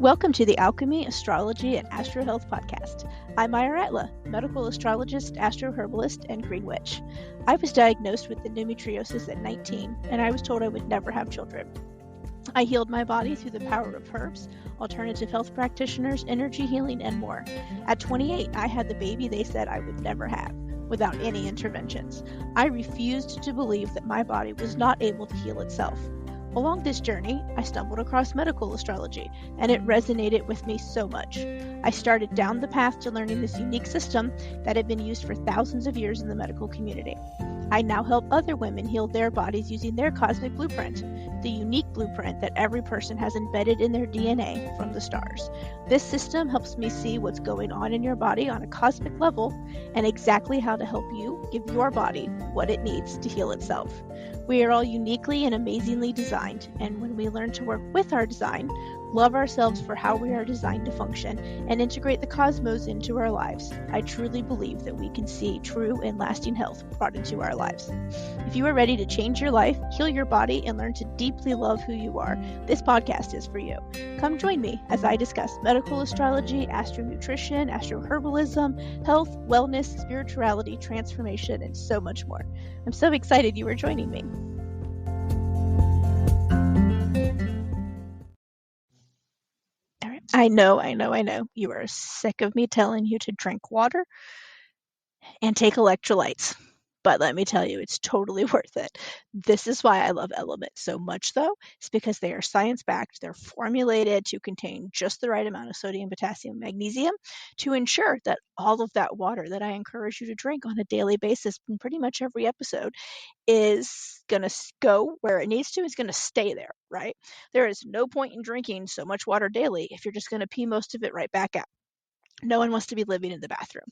Welcome to the Alchemy, Astrology, and Astro Health podcast. I'm Ira Atla, medical astrologist, astroherbalist, and green witch. I was diagnosed with endometriosis at 19, and I was told I would never have children. I healed my body through the power of herbs, alternative health practitioners, energy healing, and more. At 28, I had the baby they said I would never have, without any interventions. I refused to believe that my body was not able to heal itself. Along this journey, I stumbled across medical astrology, and it resonated with me so much. I started down the path to learning this unique system that had been used for thousands of years in the medical community. I now help other women heal their bodies using their cosmic blueprint, the unique blueprint that every person has embedded in their DNA from the stars. This system helps me see what's going on in your body on a cosmic level and exactly how to help you give your body what it needs to heal itself. We are all uniquely and amazingly designed, and when we learn to work with our design, love ourselves for how we are designed to function, and integrate the cosmos into our lives, I truly believe that we can see true and lasting health brought into our lives. If you are ready to change your life, heal your body, and learn to deeply love who you are, this podcast is for you. Come join me as I discuss medical astrology, astronutrition, astroherbalism, health, wellness, spirituality, transformation, and so much more. I'm so excited you are joining me. I know. You are sick of me telling you to drink water and take electrolytes. But let me tell you, it's totally worth it. This is why I love LMNT so much, though. It's because they are science-backed. They're formulated to contain just the right amount of sodium, potassium, magnesium to ensure that all of that water that I encourage you to drink on a daily basis in pretty much every episode is going to go where it needs to, is going to stay there, right? There is no point in drinking so much water daily if you're just going to pee most of it right back out. No one wants to be living in the bathroom.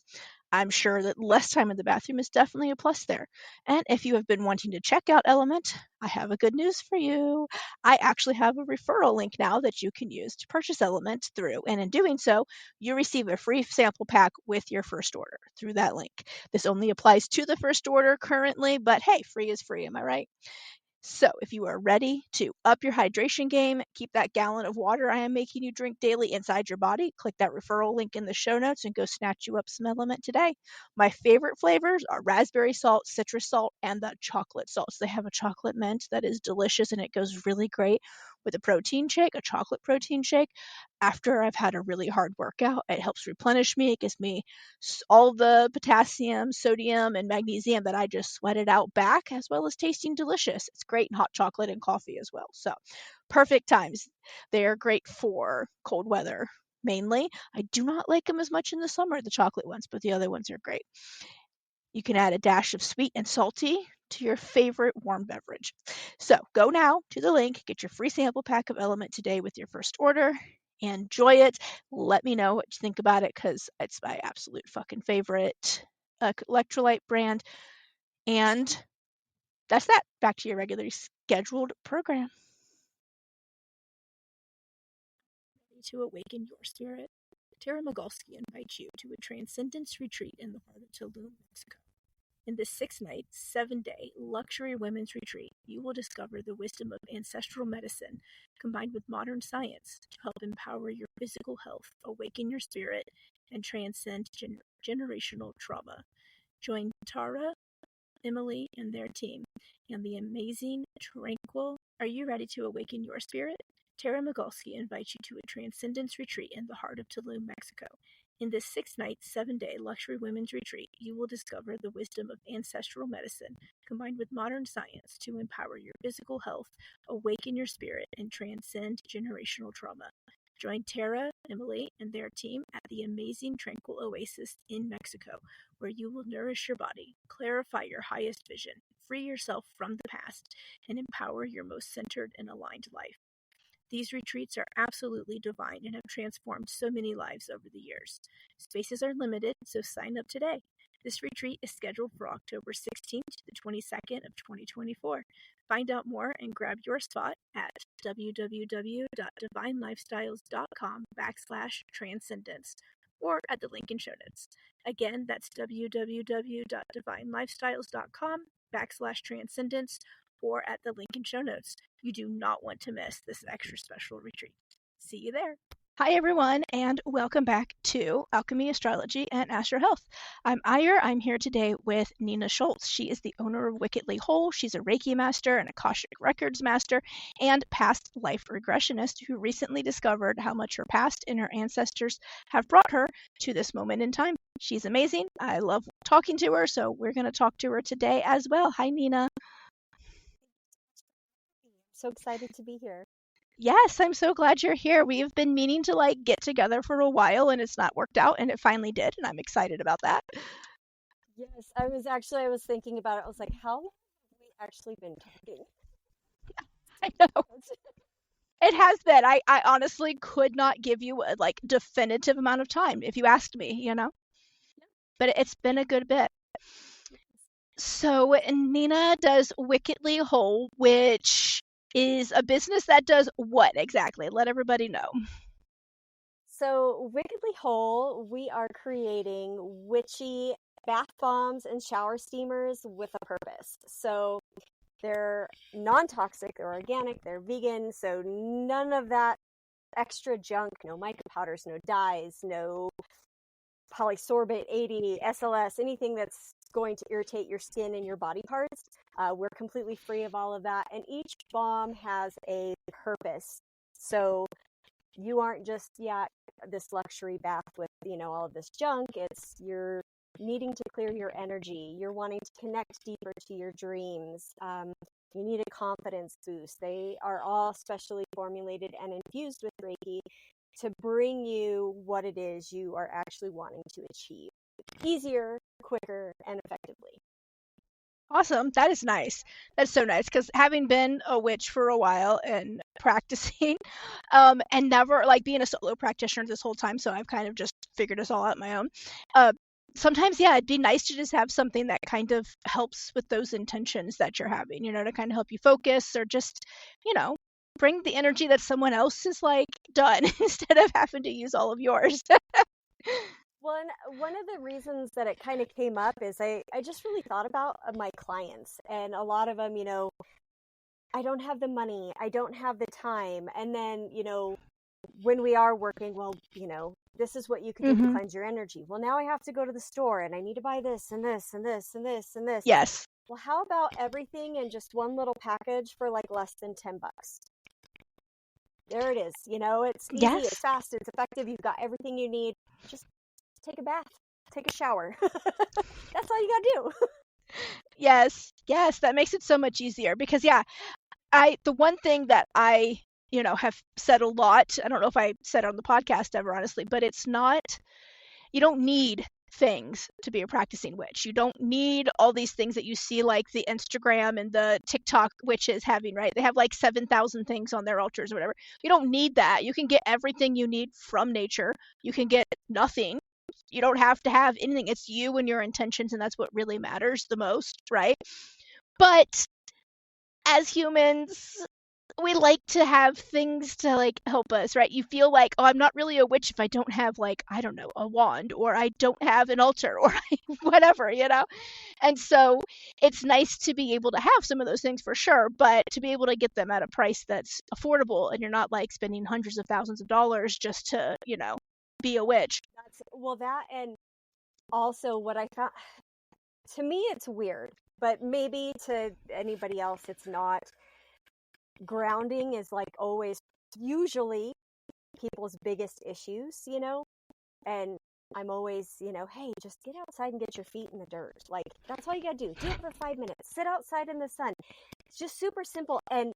I'm sure that less time in the bathroom is definitely a plus there. And if you have been wanting to check out LMNT, I have a good news for you. I actually have a referral link now that you can use to purchase LMNT through. And in doing so, you receive a free sample pack with your first order through that link. This only applies to the first order currently, but hey, free is free, am I right? So if you are ready to up your hydration game, keep that gallon of water I am making you drink daily inside your body, click that referral link in the show notes and go snatch you up some LMNT today. My favorite flavors are raspberry salt, citrus salt, and the chocolate salt. So they have a chocolate mint that is delicious and it goes really great with a protein shake, a chocolate protein shake. After I've had a really hard workout, it helps replenish me. It gives me all the potassium, sodium, and magnesium that I just sweated out back, as well as tasting delicious. It's great in hot chocolate and coffee as well. So perfect times. They are great for cold weather mainly. I do not like them as much in the summer, the chocolate ones, but the other ones are great. You can add a dash of sweet and salty to your favorite warm beverage. So go now to the link, get your free sample pack of LMNT today with your first order. Enjoy it. Let me know what you think about it because it's my absolute fucking favorite electrolyte brand. And that's that. Back to your regularly scheduled program. To awaken your spirit, Tara Magalski invites you to a transcendence retreat in the heart of Tulum, Mexico. In this 6-night, 7-day luxury women's retreat, you will discover the wisdom of ancestral medicine combined with modern science to help empower your physical health, awaken your spirit, and transcend generational trauma. Join Tara, Emily, and their team, and the amazing, tranquil. Are you ready to awaken your spirit? Tara Magalski invites you to a transcendence retreat in the heart of Tulum, Mexico. In this 6-night, 7-day luxury women's retreat, you will discover the wisdom of ancestral medicine combined with modern science to empower your physical health, awaken your spirit, and transcend generational trauma. Join Tara, Emily, and their team at the amazing Tranquil Oasis in Mexico, where you will nourish your body, clarify your highest vision, free yourself from the past, and empower your most centered and aligned life. These retreats are absolutely divine and have transformed so many lives over the years. Spaces are limited, so sign up today. This retreat is scheduled for October 16th to the 22nd of 2024. Find out more and grab your spot at www.divinelifestyles.com/transcendence or at the link in show notes. Again, that's www.divinelifestyles.com/transcendence or at the link in show notes. You do not want to miss this extra special retreat. See you there. Hi, everyone, and welcome back to Alchemy, Astrology, and Astro Health. I'm Ayer. I'm here today with Nina Shulze. She is the owner of Wickedly Whole. She's a Reiki master, an akashic records master, and past life regressionist who recently discovered how much her past and her ancestors have brought her to this moment in time. She's amazing. I love talking to her, so we're going to talk to her today as well. Hi, Nina. So excited to be here. Yes, I'm so glad you're here. We've been meaning to get together for a while and it's not worked out and it finally did and I'm excited about that. Yes, I was thinking about it. I was like, how long have we actually been talking? I know. It has been. I honestly could not give you a definitive amount of time if you asked me. But it's been a good bit. So Nina does Wickedly Whole, which is a business that does what exactly? Let everybody know. So, Wickedly Whole, we are creating witchy bath bombs and shower steamers with a purpose. So, they're non-toxic, they're organic, they're vegan, so none of that extra junk, no mica powders, no dyes, no polysorbate 80, SLS, anything that's going to irritate your skin and your body parts. We're completely free of all of that. And each bomb has a purpose. So you aren't just, this luxury bath with, all of this junk. It's you're needing to clear your energy. You're wanting to connect deeper to your dreams. You need a confidence boost. They are all specially formulated and infused with Reiki to bring you what it is you are actually wanting to achieve easier, quicker, and effectively. Awesome. That is nice. That's so nice because having been a witch for a while and practicing, and never being a solo practitioner this whole time, so I've kind of just figured this all out on my own. Sometimes, yeah, it'd be nice to just have something that kind of helps with those intentions that you're having, to kind of help you focus or just, bring the energy that someone else is done instead of having to use all of yours. Well, and one of the reasons that it kind of came up is I just really thought about my clients, and a lot of them, I don't have the money, I don't have the time. And then, when we are working, well, this is what you could do to cleanse your energy. Well, now I have to go to the store and I need to buy this and this and this and this and this. Yes. Well, how about everything in just one little package for less than $10? There it is. It's easy, Yes. it's fast, it's effective. You've got everything you need. Just take a bath, take a shower. That's all you gotta do. Yes, that makes it so much easier because the one thing that I have said a lot, I don't know if I said it on the podcast ever honestly, but it's not, you don't need things to be a practicing witch. You don't need all these things that you see like the Instagram and the TikTok witches having, right? They have 7,000 things on their altars or whatever. You don't need that. You can get everything you need from nature. You can get nothing. You don't have to have anything. It's you and your intentions, and that's what really matters the most, right? But as humans, we like to have things to help us, right? You feel like, oh, I'm not really a witch if I don't have I don't know, a wand, or I don't have an altar, or whatever, And so it's nice to be able to have some of those things for sure, but to be able to get them at a price that's affordable and you're not spending hundreds of thousands of dollars just to, be a witch. That, and also what I found, to me it's weird, but maybe to anybody else it's not. Grounding is always usually people's biggest issues, and I'm always, hey, just get outside and get your feet in the dirt. That's all you gotta do. Do it for 5 minutes. Sit outside in the sun. It's just super simple. And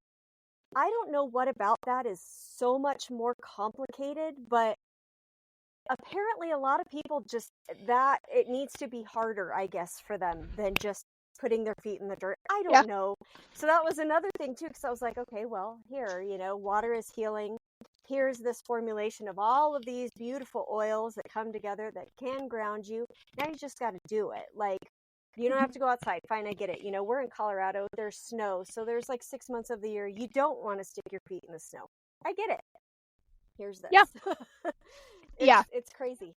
I don't know what about that is so much more complicated, but apparently a lot of people just, that it needs to be harder, I guess, for them than just putting their feet in the dirt. I don't know. So that was another thing too, because I was like, okay, well, here, water is healing. Here's this formulation of all of these beautiful oils that come together that can ground you. Now you just got to do it. You don't have to go outside. Fine, I get it. We're in Colorado. There's snow. So there's 6 months of the year you don't want to stick your feet in the snow. I get it. Here's this. Yeah. It's crazy.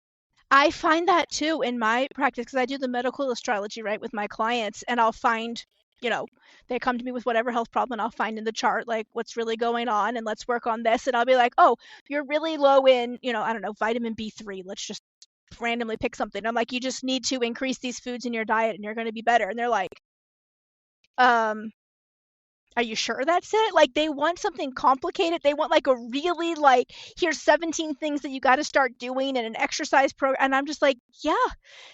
I find that too in my practice because I do the medical astrology, right, with my clients, and I'll find you know, they come to me with whatever health problem, and I'll find in the chart like what's really going on, and let's work on this. And I'll be like, oh, you're really low in, I don't know, vitamin B3. Let's just randomly pick something. I'm like, you just need to increase these foods in your diet, and you're going to be better. And they're like, um, are you sure that's it? Like, they want something complicated. They want like a really like, here's 17 things that you got to start doing and an exercise program. And I'm just like, yeah,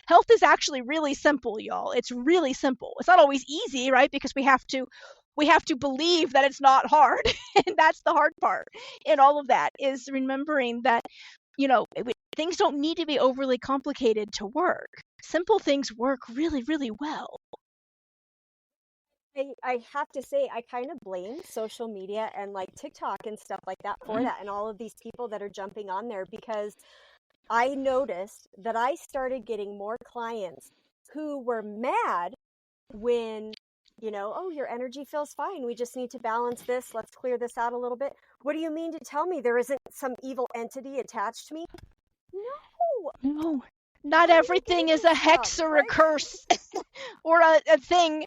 health is actually really simple, y'all. It's really simple. It's not always easy, right? Because we have to believe that it's not hard. And that's the hard part in all of that, is remembering that, things don't need to be overly complicated to work. Simple things work really, really well. I have to say, I kind of blame social media and like TikTok and stuff like that for that, and all of these people that are jumping on there, because I noticed that I started getting more clients who were mad when, oh, your energy feels fine. We just need to balance this. Let's clear this out a little bit. What do you mean to tell me there isn't some evil entity attached to me? No. No, not everything is a hex or a curse or a thing.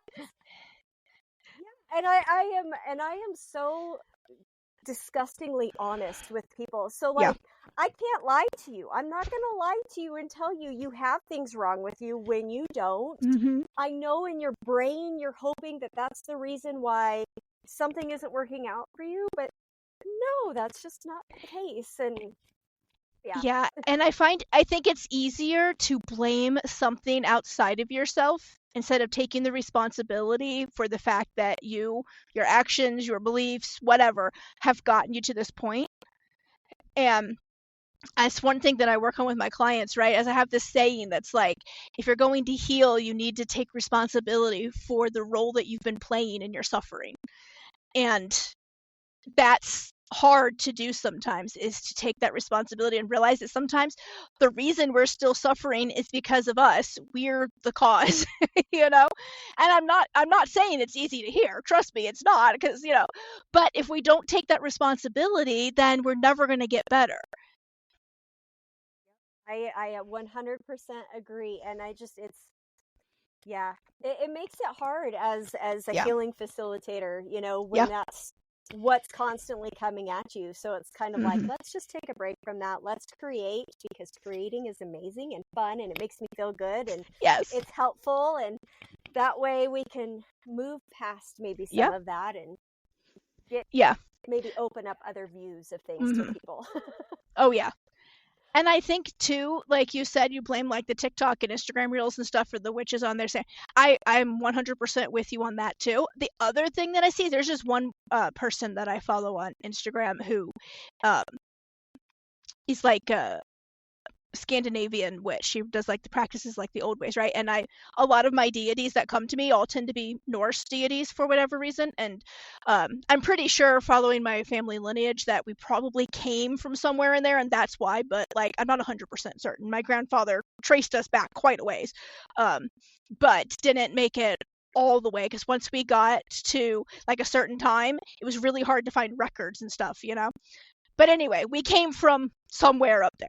And I am so disgustingly honest with people. So like, Yeah. I can't lie to you. I'm not going to lie to you and tell you you have things wrong with you when you don't. Mm-hmm. I know in your brain you're hoping that that's the reason why something isn't working out for you, but no, that's just not the case. And Yeah, and I think it's easier to blame something outside of yourself instead of taking the responsibility for the fact that your actions, your beliefs, whatever, have gotten you to this point. And that's one thing that I work on with my clients, right? As I have this saying that's like, if you're going to heal, you need to take responsibility for the role that you've been playing in your suffering. And that's hard to do sometimes, is to take that responsibility and realize that sometimes the reason we're still suffering is because of us. We're the cause. And I'm not saying it's easy to hear, trust me, it's not, because but if we don't take that responsibility, then we're never going to get better. I 100% agree. And it makes it hard as a Yeah. healing facilitator, when Yeah. that's what's constantly coming at you. So it's kind of like, Mm-hmm. let's just take a break from that. Let's create, because creating is amazing and fun, and it makes me feel good, and Yes. it's helpful, and that way we can move past maybe some of that and maybe open up other views of things Mm-hmm. to people. Oh yeah. And I think too, like you said, you blame like the TikTok and Instagram reels and stuff for the witches on there. Saying I'm 100% with you on that too. The other thing that I see, there's just one person that I follow on Instagram who is like a Scandinavian witch. She does like the practices like the old ways, right? And a lot of my deities that come to me all tend to be Norse deities for whatever reason. And I'm pretty sure, following my family lineage, that we probably came from somewhere in there, and that's why. But like, I'm not 100% certain. My grandfather traced us back quite a ways, but didn't make it all the way, because once we got to like a certain time, it was really hard to find records and stuff. But anyway, we came from somewhere up there.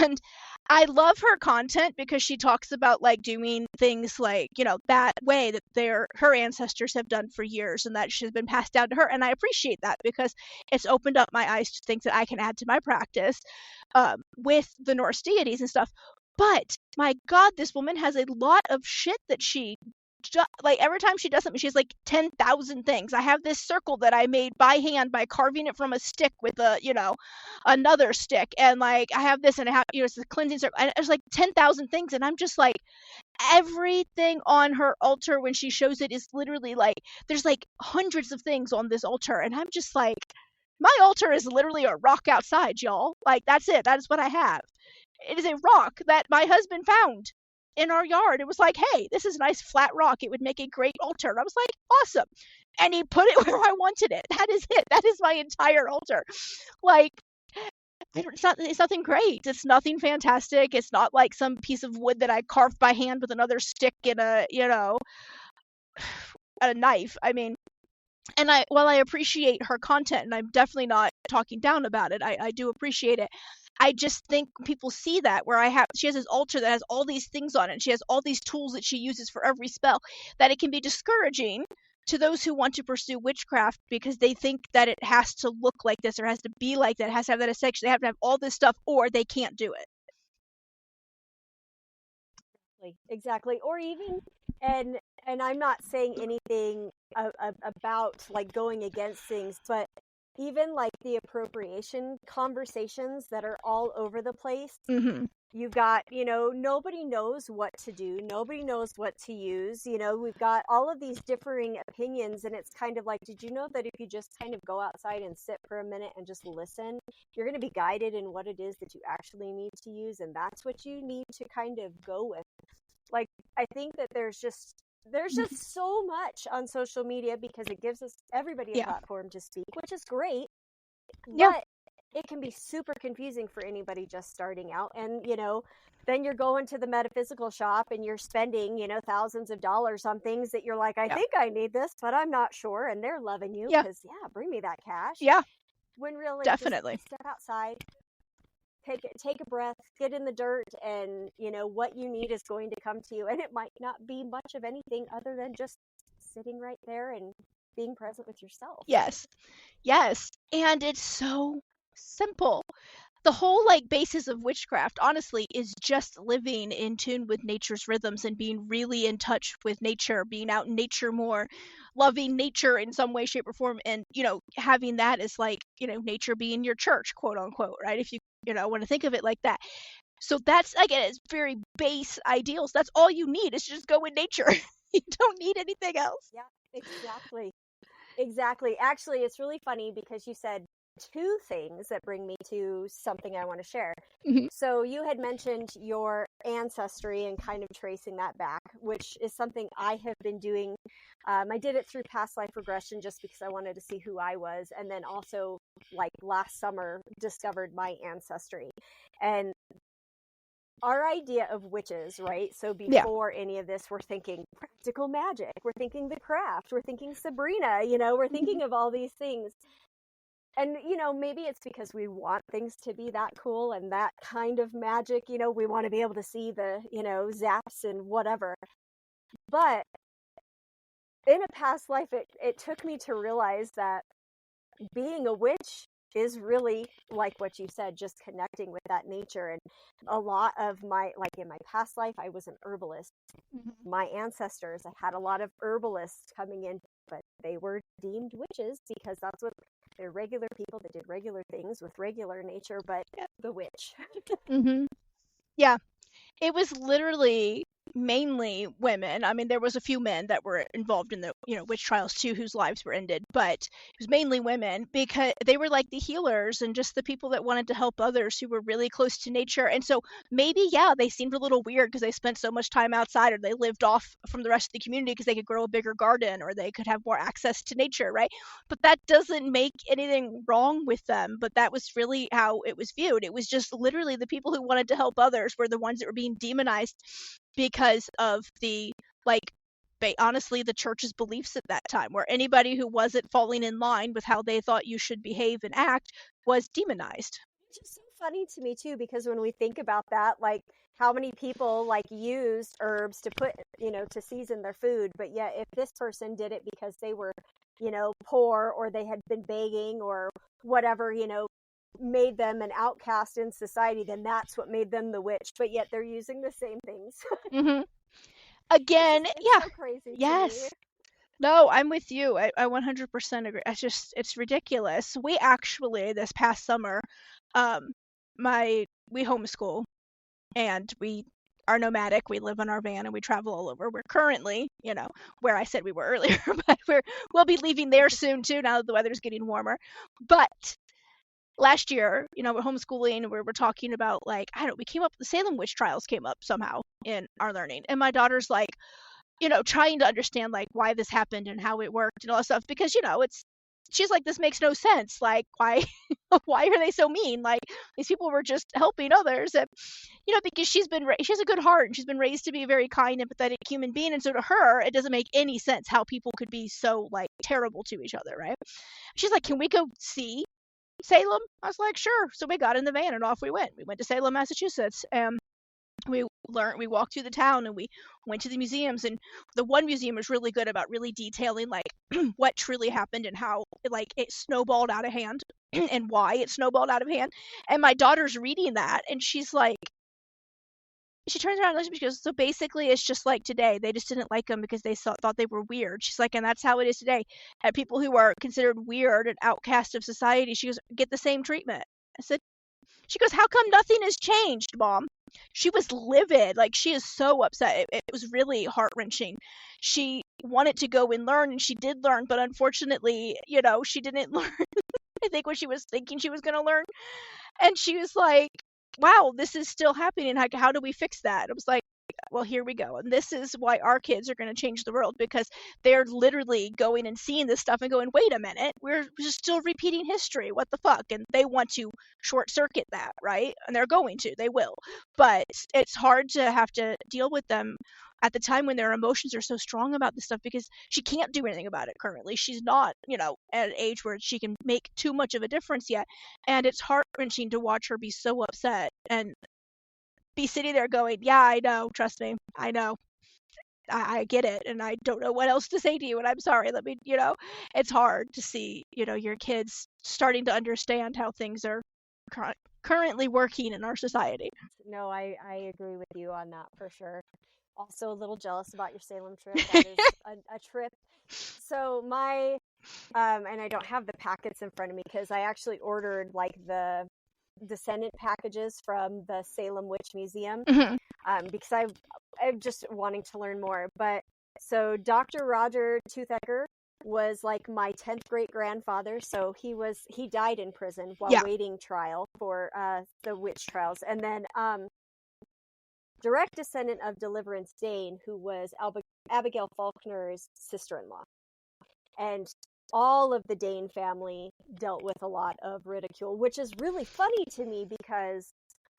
And I love her content because she talks about like doing things like, that way that her ancestors have done for years, and that she's been passed down to her. And I appreciate that, because it's opened up my eyes to things that I can add to my practice with the Norse deities and stuff. But my God, this woman has a lot of shit that she like every time she does something, she's like 10,000 things. I have this circle that I made by hand by carving it from a stick with another stick, and like I have this, and I have it's a cleansing circle, and it's like 10,000 things, and I'm just like, everything on her altar when she shows it is literally like, there's like hundreds of things on this altar, and I'm just like, my altar is literally a rock outside, y'all. Like, that's it. That is what I have. It is a rock that my husband found in our yard. It was like, hey, this is a nice flat rock. It would make a great altar. And I was like, awesome. And he put it where I wanted it. That is it. That is my entire altar. Like, it's nothing great. It's nothing fantastic. It's not like some piece of wood that I carved by hand with another stick and a knife. I mean, and while I appreciate her content, and I'm definitely not talking down about it, I do appreciate it. I just think people see that where she has this altar that has all these things on it, and she has all these tools that she uses for every spell, that it can be discouraging to those who want to pursue witchcraft because they think that it has to look like this or has to be like that, it has to have that section, they have to have all this stuff, or they can't do it. Exactly. Or even, and I'm not saying anything about like going against things, but even like the appropriation conversations that are all over the place. Mm-hmm. You've got, nobody knows what to do. Nobody knows what to use. We've got all of these differing opinions, and it's kind of like, did you know that if you just kind of go outside and sit for a minute and just listen, you're going to be guided in what it is that you actually need to use, and that's what you need to kind of go with. Like, I think that there's just so much on social media because it gives us everybody a platform to speak, which is great. Yeah. But it can be super confusing for anybody just starting out. And, then you're going to the metaphysical shop and you're spending, thousands of dollars on things that you're like, I think I need this, but I'm not sure. And they're loving you because, bring me that cash. Yeah. When really, definitely. just step outside, take a breath, get in the dirt, and, what you need is going to come to you. And it might not be much of anything other than just sitting right there and being present with yourself. Yes. And it's so simple. The whole basis of witchcraft, honestly, is just living in tune with nature's rhythms and being really in touch with nature, being out in nature more, loving nature in some way, shape, or form, and having that as nature being your church, quote unquote, right? If you want to think of it like that. So that's, again, it's very base ideals. That's all you need is just go in nature. You don't need anything else. Yeah, exactly. Actually, it's really funny because you said two things that bring me to something I want to share. Mm-hmm. So you had mentioned your ancestry and kind of tracing that back, which is something I have been doing. I did it through past life regression just because I wanted to see who I was. And then also, like last summer, discovered my ancestry. And our idea of witches, right? So before any of this, we're thinking practical magic. We're thinking the craft. We're thinking Sabrina, we're thinking of all these things. And, maybe it's because we want things to be that cool and that kind of magic. We want to be able to see the, zaps and whatever. But in a past life, it took me to realize that being a witch is really, like what you said, just connecting with that nature. And a lot of in my past life, I was an herbalist. Mm-hmm. My ancestors, I had a lot of herbalists coming in, but they were deemed witches because that's what they're, regular people that did regular things with regular nature, but the witch. Mm-hmm. Yeah. It was literally mainly women. I mean, there was a few men that were involved in the, witch trials too, whose lives were ended, but it was mainly women because they were like the healers and just the people that wanted to help others who were really close to nature. And so maybe, they seemed a little weird because they spent so much time outside, or they lived off from the rest of the community because they could grow a bigger garden or they could have more access to nature, right? But that doesn't make anything wrong with them. But that was really how it was viewed. It was just literally the people who wanted to help others were the ones that were being demonized because of the honestly the church's beliefs at that time, where anybody who wasn't falling in line with how they thought you should behave and act was demonized. Which is so funny to me too, because when we think about that, how many people used herbs to put, to season their food, but yet if this person did it because they were, poor, or they had been begging or whatever, made them an outcast in society, then that's what made them the witch. But yet they're using the same things. Mm-hmm. Again, it's so crazy. Yes. No, I'm with you. I 100% agree. It's ridiculous. We actually, this past summer, we homeschool and we are nomadic. We live in our van and we travel all over. We're currently, where I said we were earlier, but we'll be leaving there soon too, now that the weather's getting warmer. But last year, we're homeschooling, we were talking about we came up, the Salem witch trials came up somehow in our learning. And my daughter's trying to understand why this happened and how it worked and all that stuff, because, she's like, this makes no sense. Why, why are they so mean? These people were just helping others. And, because she has a good heart and she's been raised to be a very kind, empathetic human being. And so to her, it doesn't make any sense how people could be so terrible to each other. Right. She's like, can we go see? Salem? I was like, sure. So we got in the van and off we went. We went to Salem, Massachusetts. We walked through the town and we went to the museums, and the one museum was really good about really detailing like what truly happened and how like it snowballed out of hand and why it snowballed out of hand. And my daughter's reading that and she's like, she turns around and looks at me, she goes, so basically it's just like today. They just didn't like them because they thought they were weird. She's like, and that's how it is today. And people who are considered weird and outcast of society, she goes, get the same treatment. I said, she goes, how come nothing has changed, Mom? She was livid. Like, she is so upset. It was really heart wrenching. She wanted to go and learn, and she did learn, but unfortunately, she didn't learn, I think, what she was thinking she was going to learn. And she was like, wow, this is still happening. Like, how do we fix that? I was like, well, here we go. And this is why our kids are going to change the world, because they're literally going and seeing this stuff and going, wait a minute, we're just still repeating history. What the fuck? And they want to short circuit that, right? And they're going to, they will. But it's hard to have to deal with them at the time when their emotions are so strong about this stuff, because she can't do anything about it currently. She's not, at an age where she can make too much of a difference yet. And it's heart wrenching to watch her be so upset and be sitting there going, yeah, I know, trust me, I know. I get it, and I don't know what else to say to you, and I'm sorry. Let me, it's hard to see, your kids starting to understand how things are currently working in our society. No, I agree with you on that for sure. Also a little jealous about your Salem trip. That is a trip. So and I don't have the packets in front of me because I actually ordered like the descendant packages from the Salem Witch Museum, because I'm just wanting to learn more. But so Dr. Roger Toothaker was like my 10th great grandfather. So he died in prison while waiting trial for the witch trials. And then direct descendant of Deliverance Dane, who was Abigail Faulkner's sister-in-law. And all of the Dane family dealt with a lot of ridicule, which is really funny to me because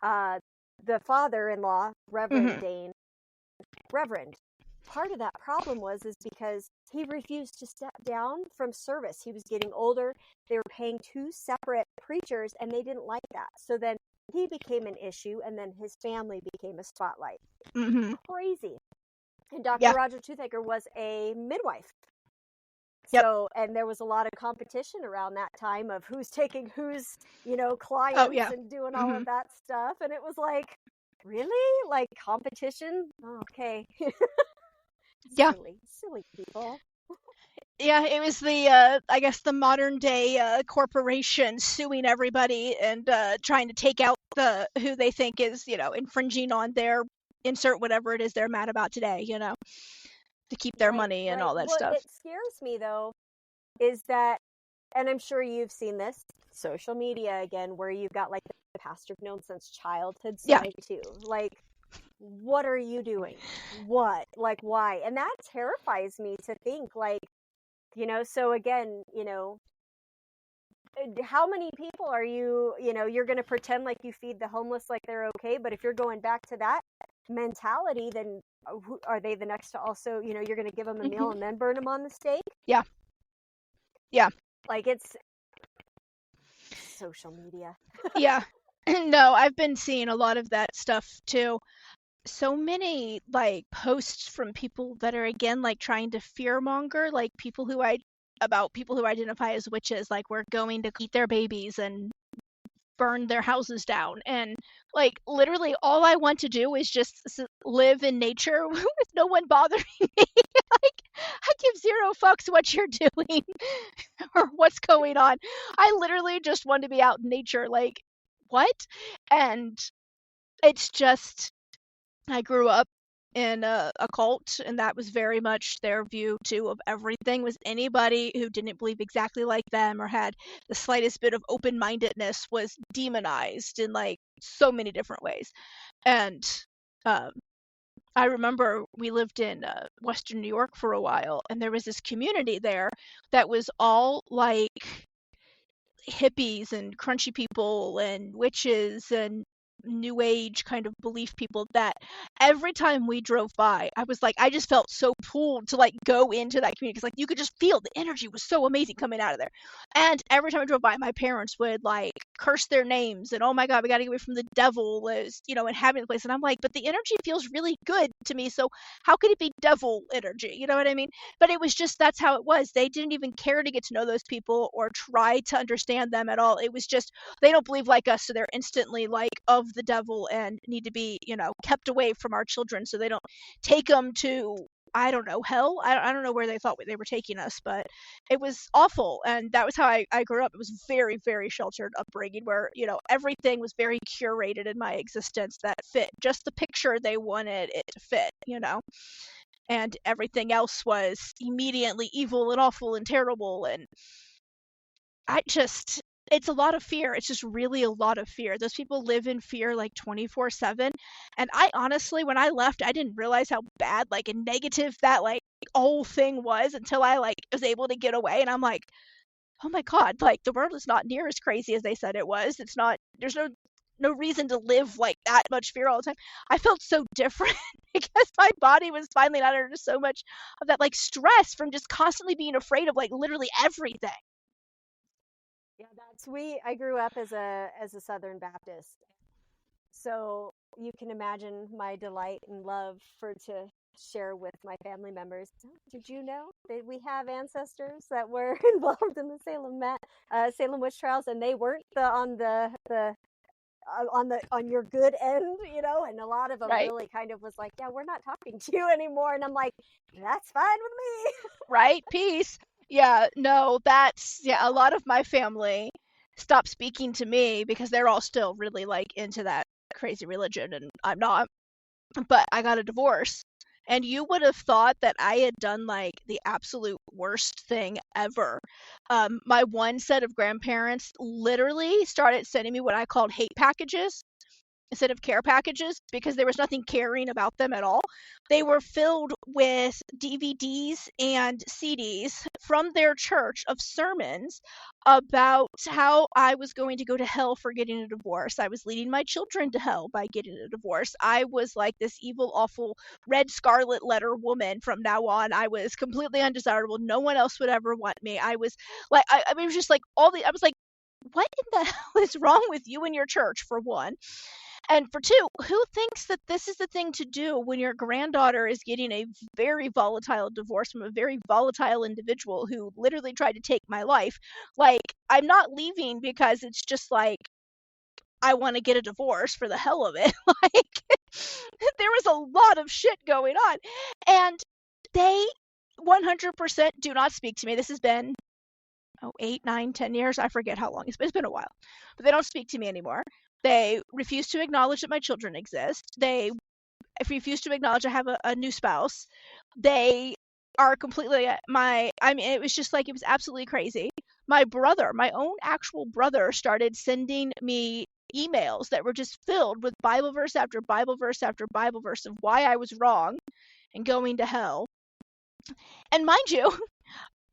the father-in-law, Reverend Dane, part of that problem is because he refused to step down from service. He was getting older. They were paying two separate preachers, and they didn't like that. So then he became an issue, and then his family became a spotlight. Crazy. And Dr. Roger Toothaker was a midwife. So, and there was a lot of competition around that time of who's taking whose, clients and doing all of that stuff. And it was like, really? Like competition? Oh, okay. Silly people. Yeah, it was the, I guess, the modern day corporation suing everybody and trying to take out who they think is, infringing on their insert whatever it is they're mad about today, to keep their money and all that stuff. What scares me, though, is that, and I'm sure you've seen this, social media again, where you've got like the pastor you've known since childhood side too. Like, what are you doing? What? Like, why? And that terrifies me to think, like, so again, how many people are you, you're going to pretend like you feed the homeless like they're okay, but if you're going back to that mentality, then are they the next to also, you're going to give them a meal and then burn them on the stake? Yeah. Like, it's social media. Yeah. No, I've been seeing a lot of that stuff too. So many like posts from people that are again like trying to fearmonger, like people who identify as witches, like we're going to eat their babies and burn their houses down. And like literally all I want to do is just live in nature with no one bothering me. Like, I give zero fucks what you're doing or what's going on. I literally just want to be out in nature. Like, what? And it's just, I grew up in a cult, and that was very much their view too of everything. Was anybody who didn't believe exactly like them or had the slightest bit of open-mindedness was demonized in like so many different ways. And I remember we lived in Western New York for a while, and there was this community there that was all like hippies and crunchy people and witches, and new age kind of belief people that every time we drove by, I was like, I just felt so pulled to like go into that community because like you could just feel the energy was so amazing coming out of there. And every time I drove by, my parents would like curse their names and oh my god, we got to get away from the devil, is inhabiting the place. And I'm like, but the energy feels really good to me, so how could it be devil energy? You know what I mean? But it was just that's how it was. They didn't even care to get to know those people or try to understand them at all. It was just they don't believe like us, so they're instantly like of the devil and need to be kept away from our children so they don't take them to, I don't know, hell. I don't know where they thought they were taking us, but it was awful. And that was how I grew up. It was very, very sheltered upbringing where everything was very curated in my existence that fit just the picture they wanted it to fit. And everything else was immediately evil and awful and terrible. And it's a lot of fear. It's just really a lot of fear. Those people live in fear like 24/7. And I honestly, when I left, I didn't realize how bad, like, and negative that like whole thing was until I like was able to get away. And I'm like, oh my God, like the world is not near as crazy as they said it was. It's not, there's no reason to live like that much fear all the time. I felt so different because my body was finally not under so much of that like stress from just constantly being afraid of like literally everything. Yeah, I grew up as a Southern Baptist. So you can imagine my delight and love to share with my family members. Did you know that we have ancestors that were involved in the Salem witch trials, and they weren't on your good end, and a lot of them Right. really kind of was like, yeah, we're not talking to you anymore, and I'm like, that's fine with me. Right? Peace. Yeah, no, yeah, a lot of my family stopped speaking to me because they're all still really like into that crazy religion and I'm not. But I got a divorce. And you would have thought that I had done like the absolute worst thing ever. My one set of grandparents literally started sending me what I called hate packages instead of care packages because there was nothing caring about them at all. They were filled with DVDs and CDs from their church of sermons about how I was going to go to hell for getting a divorce. I was leading my children to hell by getting a divorce. I was like this evil, awful red scarlet letter woman from now on. I was completely undesirable. No one else would ever want me. I was like, I mean, it was just like I was like, what in the hell is wrong with you and your church, for one? And for two, who thinks that this is the thing to do when your granddaughter is getting a very volatile divorce from a very volatile individual who literally tried to take my life? Like, I'm not leaving because it's just like, I want to get a divorce for the hell of it. Like, there was a lot of shit going on. And they 100% do not speak to me. This has been 8, 9, 10 years. I forget how long. It's been a while. But they don't speak to me anymore. They refuse to acknowledge that my children exist. They refuse to acknowledge I have a new spouse. They are completely I mean, it was just like, it was absolutely crazy. My brother, my own actual brother, started sending me emails that were just filled with Bible verse after Bible verse after Bible verse of why I was wrong and going to hell. And mind you,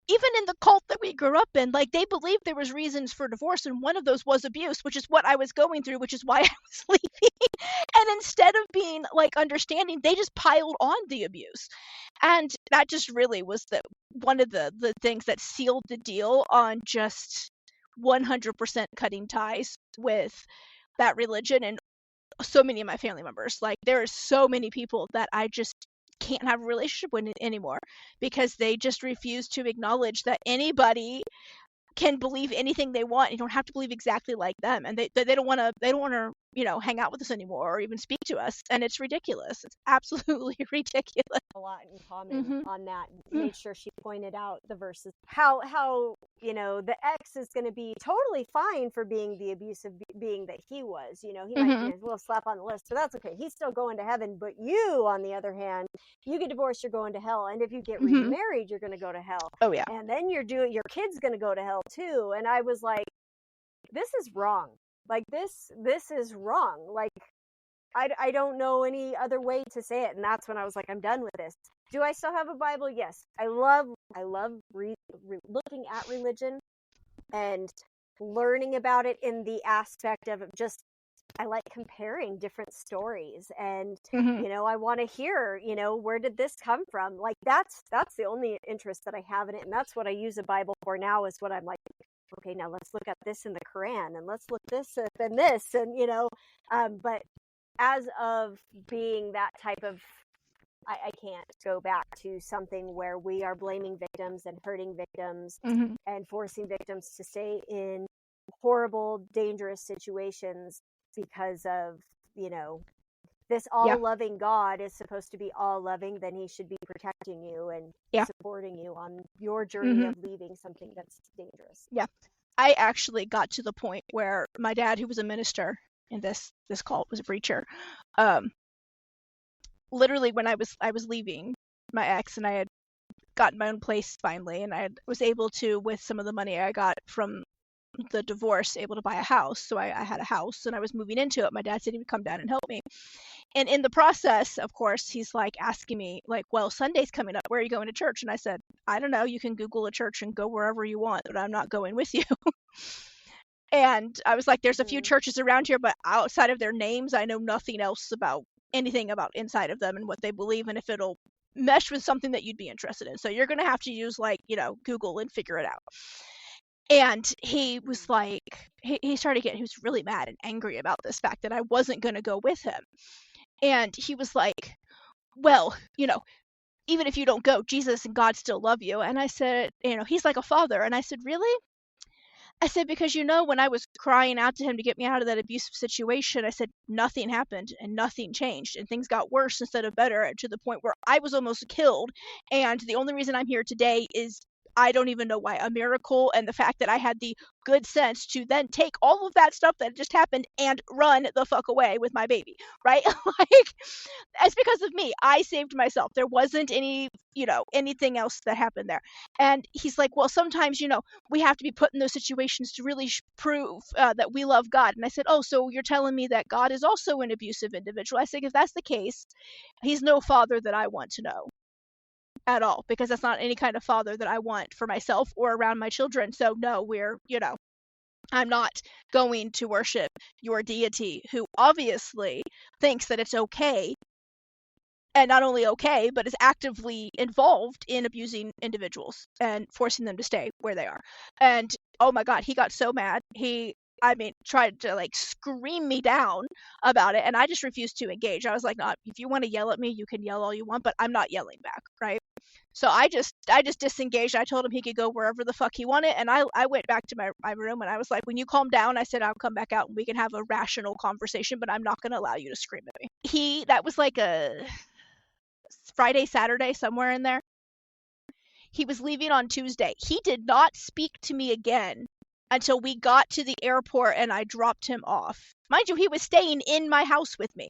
even in the cult that we grew up in, like, they believed there was reasons for divorce, and one of those was abuse, which is what I was going through, which is why I was leaving. And instead of being like understanding, they just piled on the abuse. And that just really was one of the things that sealed the deal on just 100% cutting ties with that religion and so many of my family members. Like, there are so many people that I just can't have a relationship with anymore because they just refuse to acknowledge that anybody can believe anything they want. You don't have to believe exactly like them, and they don't want to hang out with us anymore or even speak to us. And it's ridiculous. It's absolutely ridiculous. A lot in common on that. Made sure she pointed out the verses, how the ex is going to be totally fine for being the abusive being that he was. He might be a little slap on the list, but that's okay. He's still going to heaven. But you, on the other hand, you get divorced, you're going to hell, and if you get remarried, you're going to go to hell. Oh yeah. And then your kid's going to go to hell too. And I was like, this is wrong. Like, this is wrong. Like, I don't know any other way to say it. And that's when I was like, I'm done with this. Do I still have a Bible? Yes. I love looking at religion and learning about it in the aspect of just I like comparing different stories, and Mm-hmm. I want to hear, where did this come from? Like that's the only interest that I have in it, and that's what I use a Bible for now. Is what I'm like, okay, now let's look at this in the Quran, and let's look this up and this, and but as of being that type of, I can't go back to something where we are blaming victims and hurting victims Mm-hmm. and forcing victims to stay in horrible, dangerous situations because of, this Yeah. all loving God is supposed to be all loving, then he should be protecting you and Yeah. supporting you on your journey Mm-hmm. of leaving something that's dangerous. Yeah. I actually got to the point where my dad, who was a minister, and this cult was a preacher, um, literally when I was leaving my ex and I had gotten my own place finally, and was able to, with some of the money I got from the divorce, able to buy a house. So I had a house and I was moving into it. My dad said he would come down and help me. And in the process, of course, he's like asking me, like, well, Sunday's coming up. Where are you going to church? And I said, I don't know. You can Google a church and go wherever you want, but I'm not going with you. And I was like, there's a few Mm-hmm. churches around here, but outside of their names, I know nothing else about anything about inside of them and what they believe and if it'll mesh with something that you'd be interested in. So you're going to have to use, like, Google and figure it out. And he was like, he started getting, he was really mad and angry about this fact that I wasn't going to go with him. And he was like, well, even if you don't go, Jesus and God still love you. And I said, he's like a father. And I said, really? I said, because when I was crying out to him to get me out of that abusive situation, I said, nothing happened and nothing changed. And things got worse instead of better, to the point where I was almost killed. And the only reason I'm here today is I don't even know why. A miracle, and the fact that I had the good sense to then take all of that stuff that just happened and run the fuck away with my baby, right? Like, it's because of me. I saved myself. There wasn't anything else that happened there. And he's like, well, sometimes, we have to be put in those situations to really prove that we love God. And I said, oh, so you're telling me that God is also an abusive individual? I said, if that's the case, he's no father that I want to know at all, because that's not any kind of father that I want for myself or around my children. So no, I'm not going to worship your deity, who obviously thinks that it's okay, and not only okay, but is actively involved in abusing individuals and forcing them to stay where they are. And oh my God, he got so mad. Tried to like scream me down about it, and I just refused to engage. I was like, no, if you want to yell at me, you can yell all you want, but I'm not yelling back, right? So I just disengaged. I told him he could go wherever the fuck he wanted, and I went back to my room, and I was like, when you calm down, I said, I'll come back out and we can have a rational conversation, but I'm not going to allow you to scream at me. That was like a Friday, Saturday, somewhere in there. He was leaving on Tuesday. He did not speak to me again until we got to the airport and I dropped him off. Mind you, he was staying in my house with me.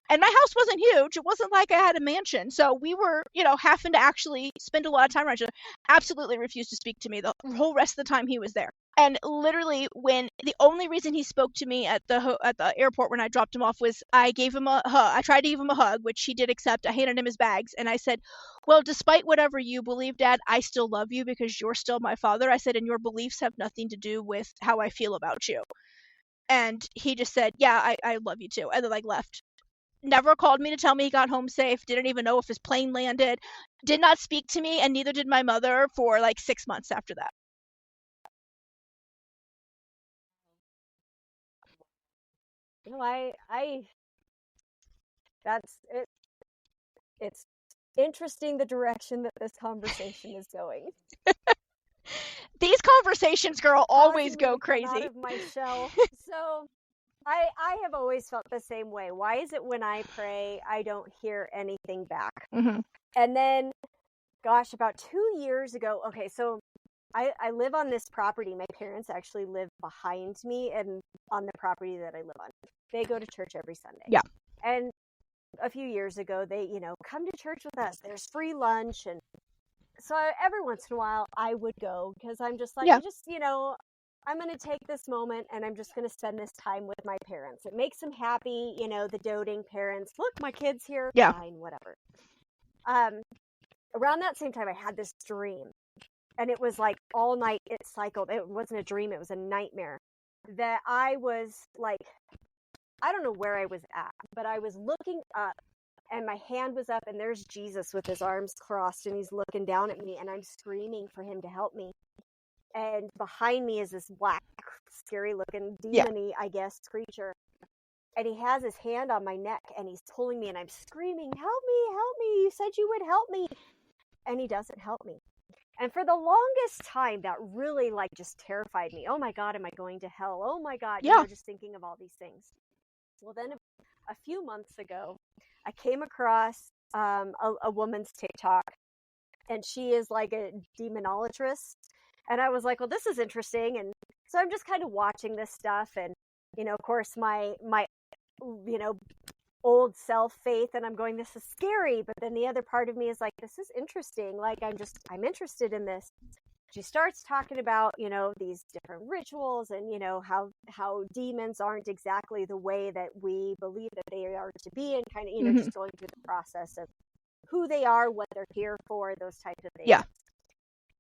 And my house wasn't huge. It wasn't like I had a mansion. So we were, having to actually spend a lot of time around each other. Absolutely refused to speak to me the whole rest of the time he was there. And literally, when the only reason he spoke to me at the airport when I dropped him off was I gave him a hug. I tried to give him a hug, which he did accept. I handed him his bags, and I said, well, despite whatever you believe, Dad, I still love you because you're still my father. I said, and your beliefs have nothing to do with how I feel about you. And he just said, yeah, I love you too. And then like left. Never called me to tell me he got home safe. Didn't even know if his plane landed. Did not speak to me, and neither did my mother for like 6 months after that. I that's it. It's interesting the direction that this conversation is going. These conversations, girl, always Causing me go to come out crazy. of my shell. So I have always felt the same way. Why is it when I pray I don't hear anything back? Mm-hmm. And then, gosh, about 2 years ago, okay, so I live on this property. My parents actually live behind me and on the property that I live on. They go to church every Sunday. Yeah. And a few years ago, they, come to church with us. There's free lunch. And so every once in a while, I would go because I'm just like, Yeah. I'm going to take this moment and I'm just going to spend this time with my parents. It makes them happy, the doting parents. Look, my kid's here. Yeah. Fine, whatever. Around that same time, I had this dream. And it was like all night it cycled. It wasn't a dream. It was a nightmare that I was like, I don't know where I was at, but I was looking up and my hand was up and there's Jesus with his arms crossed and he's looking down at me and I'm screaming for him to help me. And behind me is this black, scary looking demon-y, I guess, creature. And he has his hand on my neck and he's pulling me and I'm screaming, help me, you said you would help me. And he doesn't help me. And for the longest time, that really like just terrified me. Oh my God, am I going to hell? Oh my God, just thinking of all these things. Well, then a few months ago, I came across a woman's TikTok, and she is like a demonologist. And I was like, well, this is interesting. And so I'm just kind of watching this stuff. And, of course, my old self faith, and I'm going, this is scary. But then the other part of me is like, this is interesting. Like, I'm interested in this. She starts talking about, these different rituals and, how demons aren't exactly the way that we believe that they are to be, and kind of, just going through the process of who they are, what they're here for, those types of things. Yeah.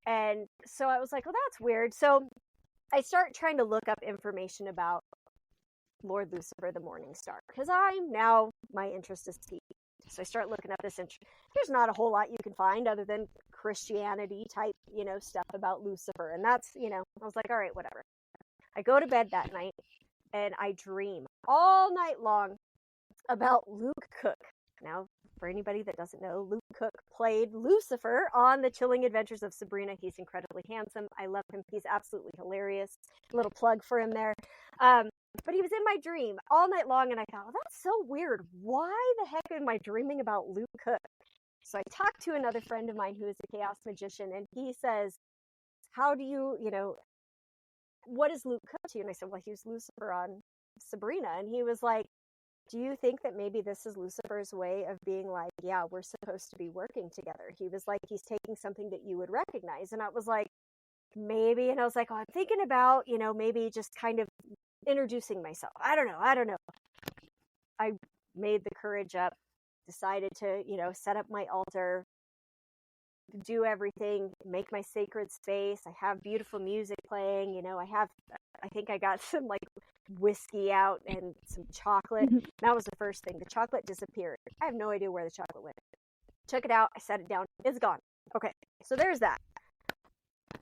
And so I was like, well, that's weird. So I start trying to look up information about Lord Lucifer, the Morning Star, because my interest is deep. So I start looking up this. There's not a whole lot you can find other than Christianity type, stuff about Lucifer. And that's, I was like, all right, whatever. I go to bed that night and I dream all night long about Luke Cook. Now, for anybody that doesn't know, Luke Cook played Lucifer on The Chilling Adventures of Sabrina. He's incredibly handsome. I love him. He's absolutely hilarious. A little plug for him there. But he was in my dream all night long, and I thought, well, that's so weird. Why the heck am I dreaming about Luke Cook? So I talked to another friend of mine who is a chaos magician, and he says, how do you, what is Luke Cook to you? And I said, well, he was Lucifer on Sabrina. And he was like, do you think that maybe this is Lucifer's way of being like, yeah, we're supposed to be working together? He was like, he's taking something that you would recognize. And I was like, maybe. And I was like, oh, I'm thinking about, maybe just kind of introducing myself. I don't know. I made the courage up, decided to, set up my altar, do everything, make my sacred space. I have beautiful music playing. I think I got some like whiskey out and some chocolate. That was the first thing. The chocolate disappeared. I have no idea where the chocolate went. Took it out. I set it down. It's gone. Okay. So there's that.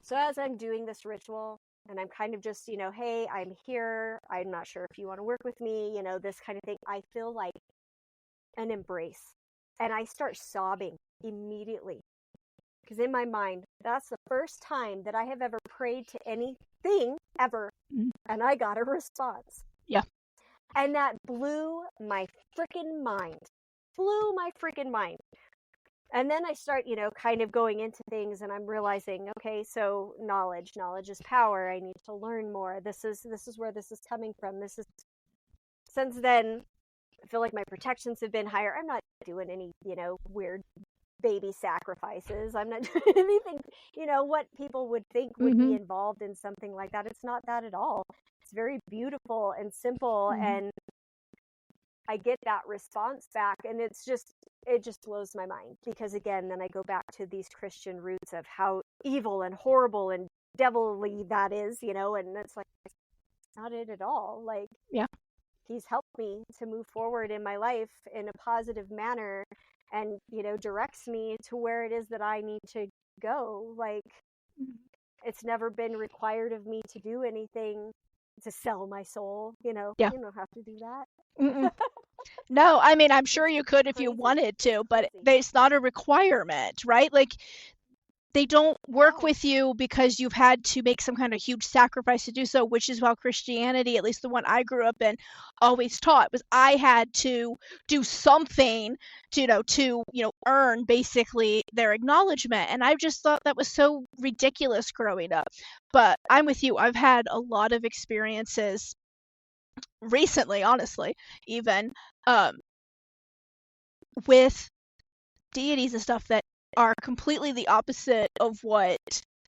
So as I'm doing this ritual, and I'm kind of just, hey, I'm here. I'm not sure if you want to work with me, this kind of thing. I feel like an embrace. And I start sobbing immediately. Because in my mind, that's the first time that I have ever prayed to anything ever. And I got a response. Yeah. And that blew my freaking mind. And then I start, kind of going into things, and I'm realizing, okay, so knowledge is power. I need to learn more. This is where this is coming from. Since then, I feel like my protections have been higher. I'm not doing any, weird baby sacrifices. I'm not doing anything, what people would think would be involved in something like that. It's not that at all. It's very beautiful and simple, and I get that response back, and it just blows my mind, because again, then I go back to these Christian roots of how evil and horrible and devilly that is, and it's like, it's not it at all. Like, yeah, he's helped me to move forward in my life in a positive manner, and, directs me to where it is that I need to go. Like, it's never been required of me to do anything to sell my soul, Yeah. You don't have to do that. No, I mean, I'm sure you could if you wanted to, but it's not a requirement, right? Like, they don't work with you because you've had to make some kind of huge sacrifice to do so, which is how Christianity, at least the one I grew up in, always taught, was I had to do something to earn basically their acknowledgement. And I just thought that was so ridiculous growing up. But I'm with you. I've had a lot of experiences recently, honestly, even with deities and stuff that are completely the opposite of what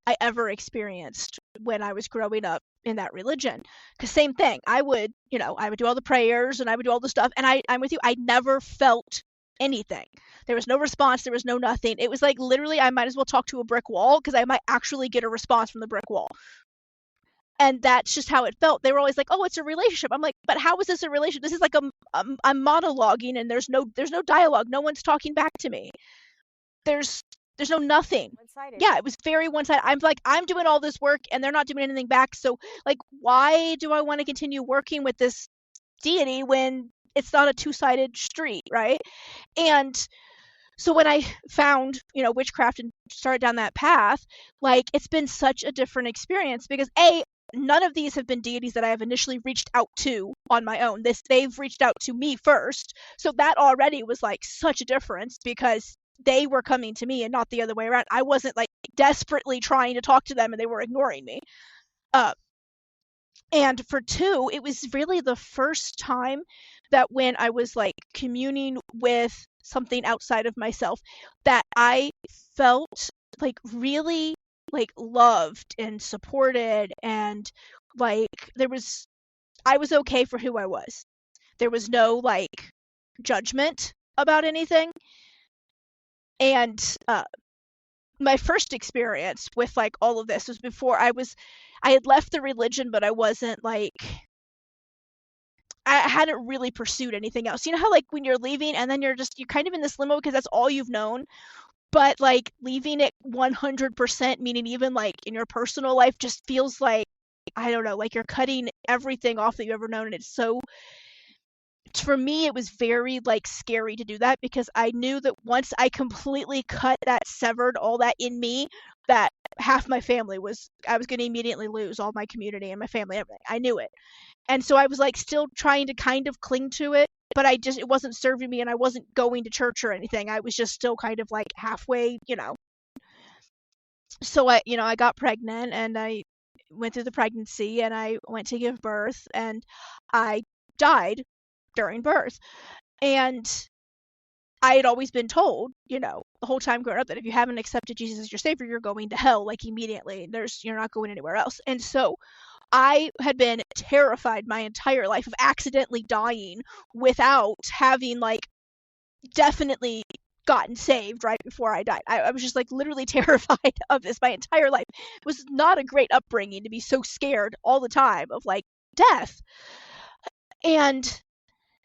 I ever experienced when I was growing up in that religion. Because same thing, I would do all the prayers and I would do all the stuff, and I'm with you, I never felt anything. There was no response, there was no nothing. It was like, literally, I might as well talk to a brick wall, because I might actually get a response from the brick wall. And that's just how it felt. They were always like, "Oh, it's a relationship." I'm like, "But how is this a relationship? This is like I'm monologuing, and there's no dialogue. No one's talking back to me. There's there's no nothing." One-sided. Yeah, it was very one-sided. I'm like, I'm doing all this work, and they're not doing anything back. So, like, why do I want to continue working with this deity when it's not a two-sided street, right? And so when I found, witchcraft and started down that path, like, it's been such a different experience because none of these have been deities that I have initially reached out to on my own. They've reached out to me first. So that already was like such a difference because they were coming to me and not the other way around. I wasn't like desperately trying to talk to them and they were ignoring me. Uh, and for two, it was really the first time that when I was like communing with something outside of myself that I felt like really like loved and supported and like I was okay for who I was. There was no like judgment about anything. And my first experience with like all of this was before I had left the religion, but I wasn't like I hadn't really pursued anything else. You know how like when you're leaving and then you're kind of in this limbo because that's all you've known, but like leaving it 100%, meaning even like in your personal life, just feels like I don't know, like you're cutting everything off that you've ever known, and it's so for me it was very like scary to do that because I knew that once I completely cut that, severed all that in me, that half my family was I was going to immediately lose all my community and my family, everything. I knew it. And so I was like still trying to kind of cling to it, but it wasn't serving me and I wasn't going to church or anything. I was just still kind of like halfway. So I got pregnant and I went through the pregnancy and I went to give birth and I died during birth. And I had always been told, the whole time growing up that if you haven't accepted Jesus as your savior, you're going to hell like immediately. You're not going anywhere else. And so I had been terrified my entire life of accidentally dying without having like definitely gotten saved right before I died. I was just like literally terrified of this my entire life. It was not a great upbringing to be so scared all the time of like death. And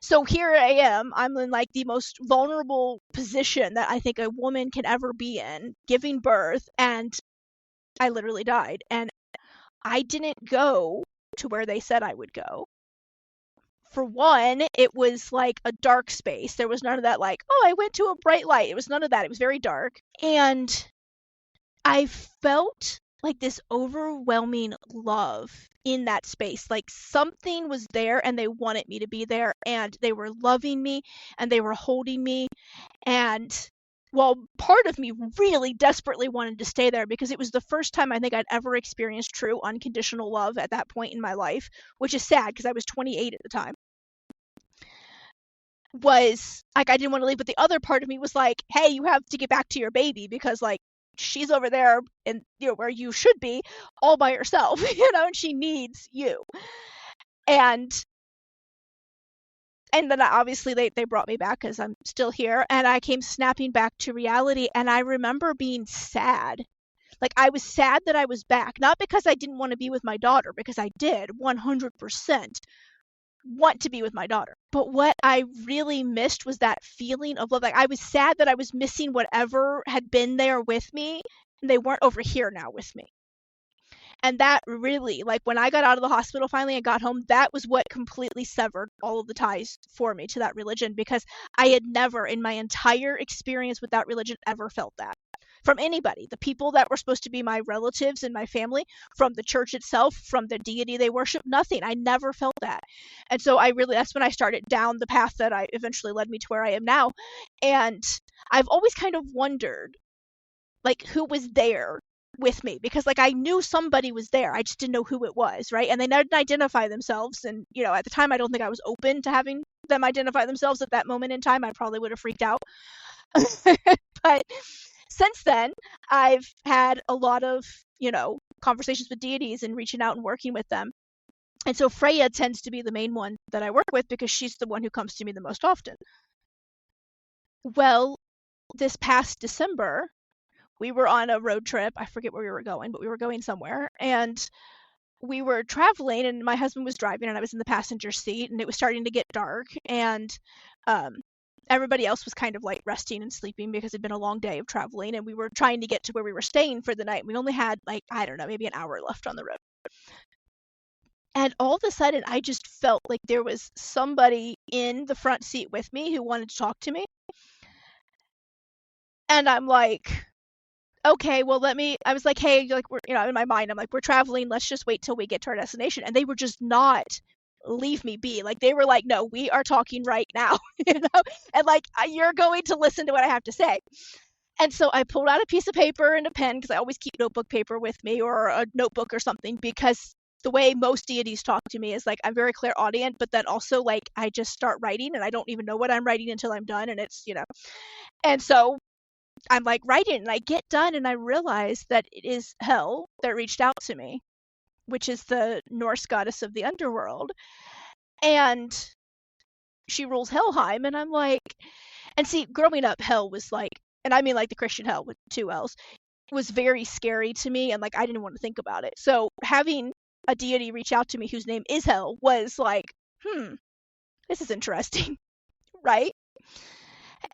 so here I am. I'm in like the most vulnerable position that I think a woman can ever be in, giving birth, and I literally died. And I didn't go to where they said I would go. For one, it was like a dark space. There was none of that, like, oh, I went to a bright light. It was none of that. It was very dark. And I felt like this overwhelming love in that space. Like something was there and they wanted me to be there and they were loving me and they were holding me. And while part of me really desperately wanted to stay there because it was the first time I think I'd ever experienced true unconditional love at that point in my life, which is sad because I was 28 at the time, was like I didn't want to leave, but the other part of me was like, hey, you have to get back to your baby because like she's over there and where you should be all by herself, and she needs you. And then obviously they brought me back because I'm still here and I came snapping back to reality. And I remember being sad. Like I was sad that I was back, not because I didn't want to be with my daughter, because I did 100% want to be with my daughter. But what I really missed was that feeling of love. Like I was sad that I was missing whatever had been there with me and they weren't over here now with me. And that really, like when I got out of the hospital finally and got home, that was what completely severed all of the ties for me to that religion because I had never in my entire experience with that religion ever felt that from anybody. The people that were supposed to be my relatives and my family, from the church itself, from the deity they worship, nothing. I never felt that. And so that's when I started down the path that I eventually led me to where I am now. And I've always kind of wondered like who was there with me because like I knew somebody was there. I just didn't know who it was, right? And they didn't identify themselves. And at the time I don't think I was open to having them identify themselves at that moment in time. I probably would have freaked out. But since then, I've had a lot of, conversations with deities and reaching out and working with them. And so Freya tends to be the main one that I work with because she's the one who comes to me the most often. Well, this past December, we were on a road trip. I forget where we were going, but we were going somewhere. And we were traveling and my husband was driving and I was in the passenger seat and it was starting to get dark and um everybody else was kind of like resting and sleeping because it'd been a long day of traveling and we were trying to get to where we were staying for the night. We only had like, I don't know, maybe an hour left on the road. And all of a sudden I just felt like there was somebody in the front seat with me who wanted to talk to me. And I'm like, okay, well, I was like, hey, like, we're, in my mind, I'm like, we're traveling. Let's just wait till we get to our destination. And they were just not leave me be. Like, they were like, no, we are talking right now, and like, you're going to listen to what I have to say. And so I pulled out a piece of paper and a pen because I always keep notebook paper with me or a notebook or something because the way most deities talk to me is like I'm very clairaudient, but then also like I just start writing and I don't even know what I'm writing until I'm done. And it's, and so I'm like writing and I get done and I realize that it is Hel that reached out to me, which is the Norse goddess of the underworld. And she rules Helheim. And I'm like, and see, growing up, Hel was like, and I mean like the Christian Hell with two L's, was very scary to me. And like, I didn't want to think about it. So having a deity reach out to me whose name is Hel was like, this is interesting, right?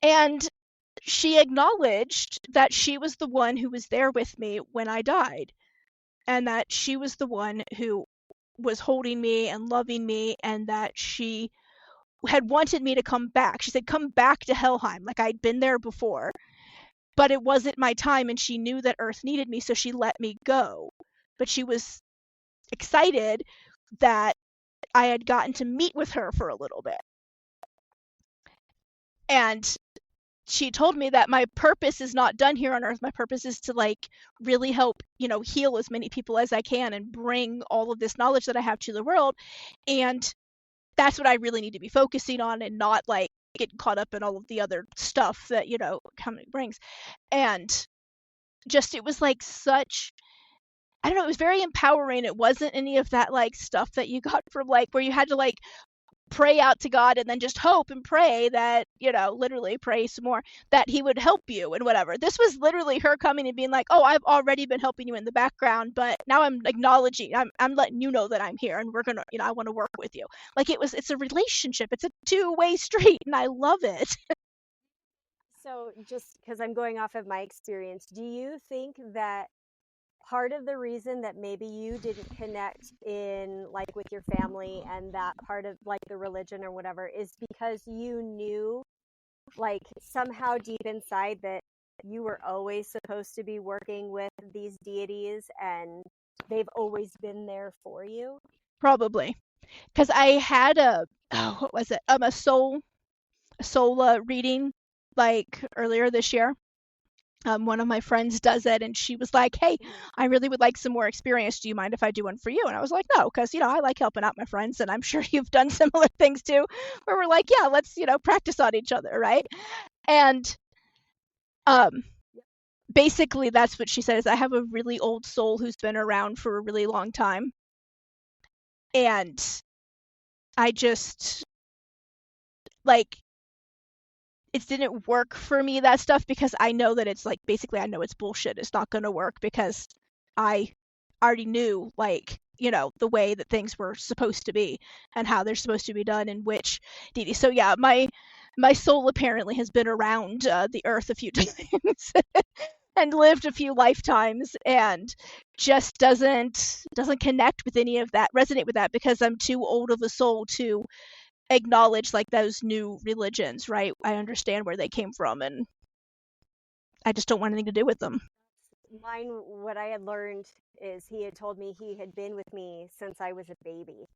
And she acknowledged that she was the one who was there with me when I died, and that she was the one who was holding me and loving me, and that she had wanted me to come back. She said, come back to Helheim. Like I'd been there before, but it wasn't my time, and she knew that Earth needed me, so she let me go. But she was excited that I had gotten to meet with her for a little bit. And she told me that my purpose is not done here on Earth. My purpose is to like really help, heal as many people as I can and bring all of this knowledge that I have to the world. And that's what I really need to be focusing on and not like get caught up in all of the other stuff that, coming brings. And just, it was like such, I don't know, it was very empowering. It wasn't any of that like stuff that you got from like where you had to like pray out to God and then just hope and pray that, literally pray some more, that he would help you and whatever. This was literally her coming and being like, oh, I've already been helping you in the background, but now I'm acknowledging, I'm letting you know that I'm here and we're going to, I want to work with you. Like it's a relationship. It's a two-way street and I love it. So, just because I'm going off of my experience, do you think that part of the reason that maybe you didn't connect in like with your family and that part of like the religion or whatever is because you knew like somehow deep inside that you were always supposed to be working with these deities and they've always been there for you? Probably. Because I had what was it? A soul reading like earlier this year. One of my friends does it and she was like, hey, I really would like some more experience. Do you mind if I do one for you? And I was like, no, because, I like helping out my friends and I'm sure you've done similar things too, where we're like, yeah, let's, practice on each other, right? And um, basically that's what she said is I have a really old soul who's been around for a really long time. And I just, like, it didn't work for me, that stuff, because I know that it's like basically I know it's bullshit. It's not going to work because I already knew like, the way that things were supposed to be and how they're supposed to be done and which deity. So yeah, my soul apparently has been around the earth a few times and lived a few lifetimes and just doesn't connect with any of that, resonate with that, because I'm too old of a soul to acknowledge like those new religions, right? I understand where they came from and I just don't want anything to do with them. Mine, what I had learned is he had told me he had been with me since I was a baby.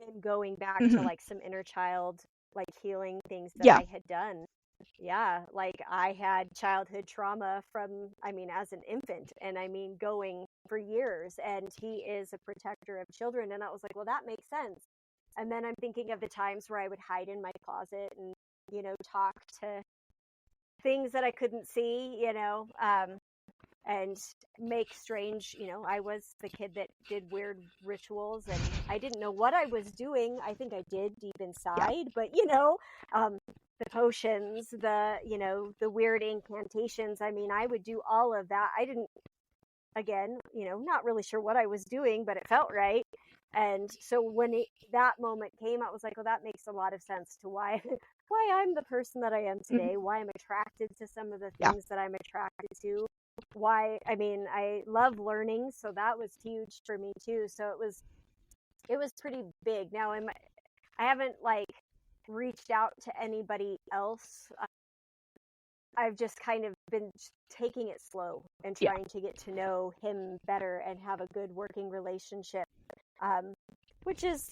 And going back to Mm-hmm. like some inner child, like healing things that Yeah. I had done. Yeah, like I had childhood trauma from, I mean, as an infant, and I mean, going for years. And he is a protector of children. And I was like, well, that makes sense. And then I'm thinking of the times where I would hide in my closet and, talk to things that I couldn't see, and make strange, I was the kid that did weird rituals and I didn't know what I was doing. I think I did deep Yeah. inside, but the potions, the weird incantations, I mean, I would do all of that. I didn't again, not really sure what I was doing, but it felt right. And so when that moment came, I was like, oh, that makes a lot of sense to why why I'm the person that I am Mhm. today, why I'm attracted to some of the Yeah. things that I'm attracted to. Why, I mean, I love learning, so that was huge for me too. So it was pretty big. Now I haven't like reached out to anybody else. I've just kind of been taking it slow and Yeah. trying to get to know him better and have a good working relationship. Um, which is,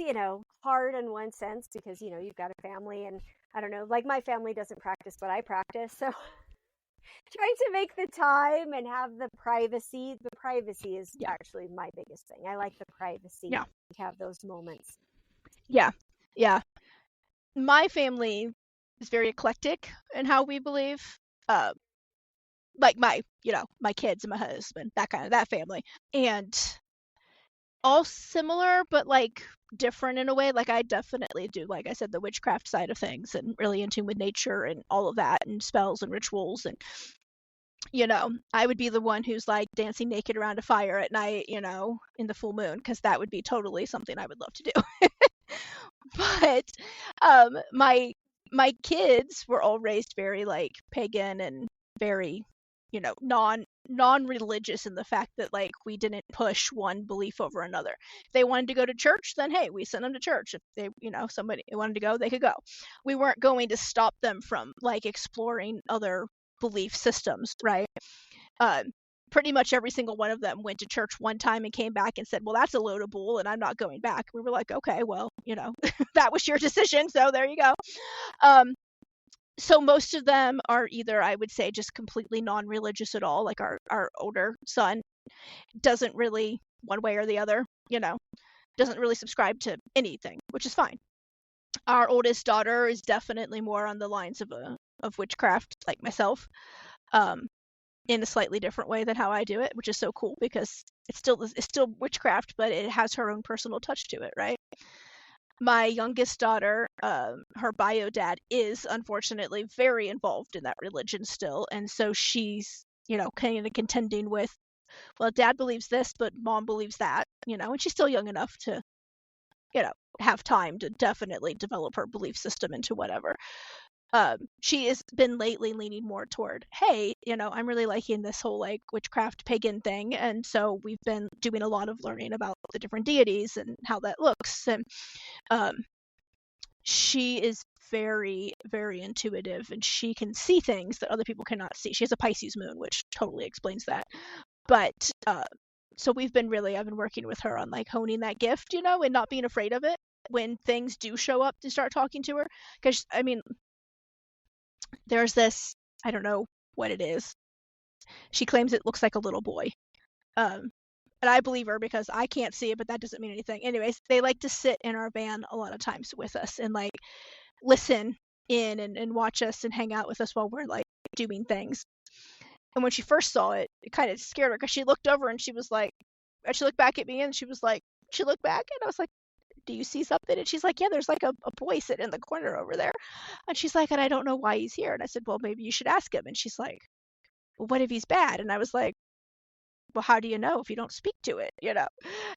hard in one sense because, you've got a family and I don't know, like my family doesn't practice what I practice. So trying to make the time and have the privacy. The privacy is Yeah. actually my biggest thing. I like the privacy Yeah. to have those moments. Yeah. Yeah. My family is very eclectic in how we believe. Uh, like my kids and my husband, that family. And all similar, but like different in a way. Like I definitely do, like I said, the witchcraft side of things and really in tune with nature and all of that and spells and rituals. And, I would be the one who's like dancing naked around a fire at night, in the full moon, because that would be totally something I would love to do. But my kids were all raised very like pagan and very, non-religious in the fact that like we didn't push one belief over another. If they wanted to go to church, then hey, we sent them to church. If they, somebody wanted to go, they could go. We weren't going to stop them from like exploring other belief systems, right? Um, Pretty much every single one of them went to church one time and came back and said, well, that's a load of bull and I'm not going back. We were like, okay, well, that was your decision, so there you go. um, so most of them are either, I would say, just completely non-religious at all. Like our older son doesn't really, one way or the other, doesn't really subscribe to anything, which is fine. Our oldest daughter is definitely more on the lines of witchcraft, like myself. um, in a slightly different way than how I do it, which is so cool because it's still witchcraft, but it has her own personal touch to it, right? My youngest daughter, her bio dad is unfortunately very involved in that religion still, and so she's, kind of contending with, well, dad believes this, but mom believes that, and she's still young enough to, have time to definitely develop her belief system into whatever. She has been lately leaning more toward, hey, I'm really liking this whole like witchcraft pagan thing, and so we've been doing a lot of learning about the different deities and how that looks. And um, she is very, very intuitive, and she can see things that other people cannot see. She has a Pisces moon, which totally explains that. But so I've been working with her on like honing that gift, and not being afraid of it when things do show up, to start talking to her. Because I mean, there's this, I don't know what it is. She claims it looks like a little boy. Um, and I believe her because I can't see it, but that doesn't mean anything. Anyways, they like to sit in our van a lot of times with us and like listen in and watch us and hang out with us while we're like doing things. And when she first saw it, it kind of scared her because she looked over and she was like, and she looked back at me and she was like, she looked back and I was like, do you see something? And she's like, yeah, there's like a boy sitting in the corner over there. And she's like, and I don't know why he's here. And I said, well, maybe you should ask him. And she's like, well, what if he's bad? And I was like, well, how do you know if you don't speak to it?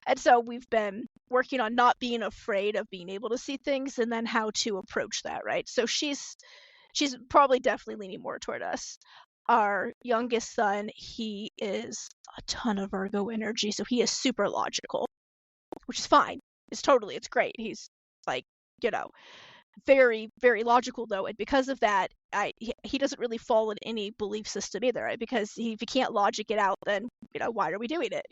And so we've been working on not being afraid of being able to see things and then how to approach that, right? So she's probably definitely leaning more toward us. Our youngest son, he is a ton of Virgo energy, so he is super logical, which is fine. It's great. He's like, you know, very, very logical though, and because of that, he doesn't really fall in any belief system either, right? Because if you can't logic it out, then why are we doing it?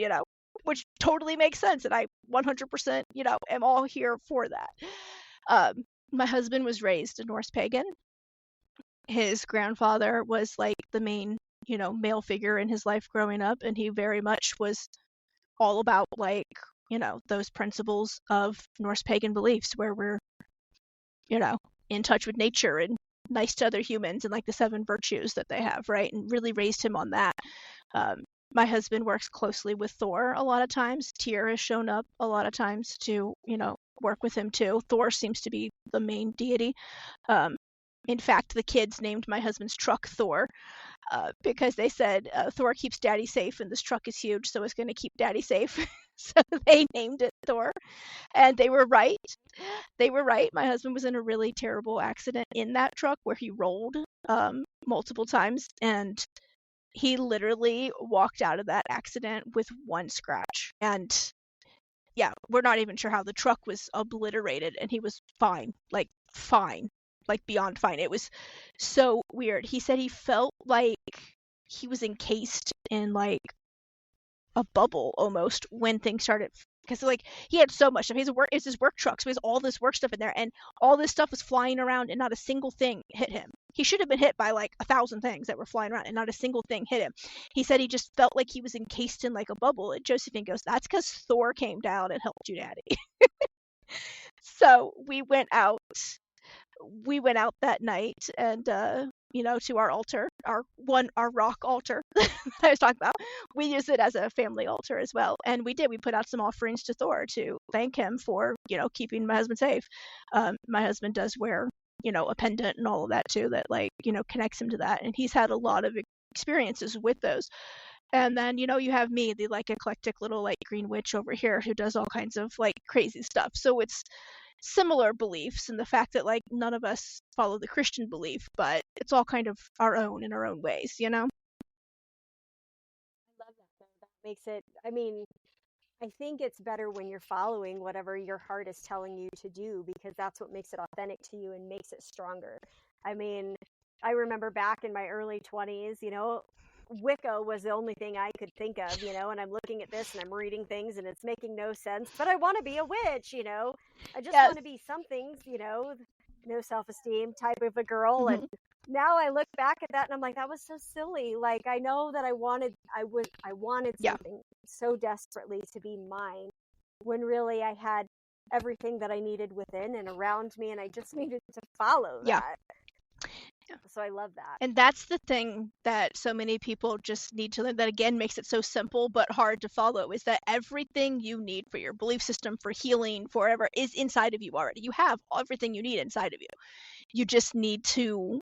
Which totally makes sense, and I 100% am all here for that. My husband was raised a Norse pagan. His grandfather was like the main male figure in his life growing up, and he very much was all about like those principles of Norse pagan beliefs where we're you know, in touch with nature and nice to other humans and like the seven virtues that they have, right? And really raised him on that. Um, my husband works closely with Thor a lot of times. Tyr has shown up a lot of times to, work with him too. Thor seems to be the main deity. Um, In fact, the kids named my husband's truck Thor, because they said Thor keeps Daddy safe, and this truck is huge, so it's going to keep Daddy safe. So they named it Thor, and they were right. They were right. My husband was in a really terrible accident in that truck where he rolled multiple times, and he literally walked out of that accident with one scratch. And yeah, we're not even sure how the truck was obliterated, and he was fine, like beyond fine. It was so weird. He said he felt like he was encased in like a bubble almost when things started, because like he had so much stuff. It's his work truck, so he has all this work stuff in there, and all this stuff was flying around, and not a single thing hit him. He should have been hit by like 1,000 things that were flying around, and not a single thing hit him. He said he just felt like he was encased in like a bubble. And Josephine goes, "That's because Thor came down and helped you, Daddy." So we went out that night, and to our altar, our rock altar that I was talking about. We use it as a family altar as well, and we put out some offerings to Thor to thank him for keeping my husband safe. My husband does wear a pendant and all of that too, that connects him to that, and he's had a lot of experiences with those. And then you have me, the eclectic little green witch over here, who does all kinds of crazy stuff. So it's similar beliefs, and the fact that none of us follow the Christian belief, but it's all kind of our own in our own ways. I love that though. That makes it, I mean, I think it's better when you're following whatever your heart is telling you to do, because that's what makes it authentic to you and makes it stronger. I mean, I remember back in my early 20s, Wicca was the only thing I could think of, and I'm looking at this and I'm reading things and it's making no sense, but I want to be a witch, I just Yes. want to be something, no self-esteem type of a girl. Mhm. And now I look back at that and I'm like, that was so silly. Like, I know that I wanted Yeah. something so desperately to be mine, when really I had everything that I needed within and around me, and I just needed to follow Yeah. that. So I love that. And that's the thing that so many people just need to learn, that again makes it so simple but hard to follow, is that everything you need for your belief system, for healing, forever, is inside of you already. You have everything you need inside of you. You just need to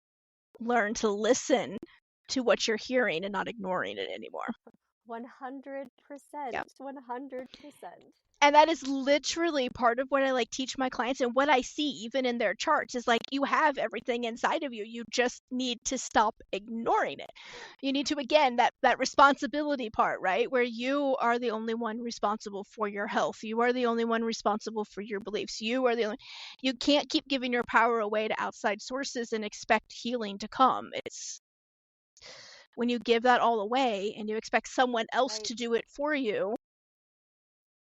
learn to listen to what you're hearing and not ignoring it anymore. 100%. Yeah. 100%. And that is literally part of what I teach my clients, and what I see even in their charts is you have everything inside of you. You just need to stop ignoring it. You need to, again, that responsibility part, right? Where you are the only one responsible for your health. You are the only one responsible for your beliefs. You can't keep giving your power away to outside sources and expect healing to come. It's when you give that all away and you expect someone else to do it for you,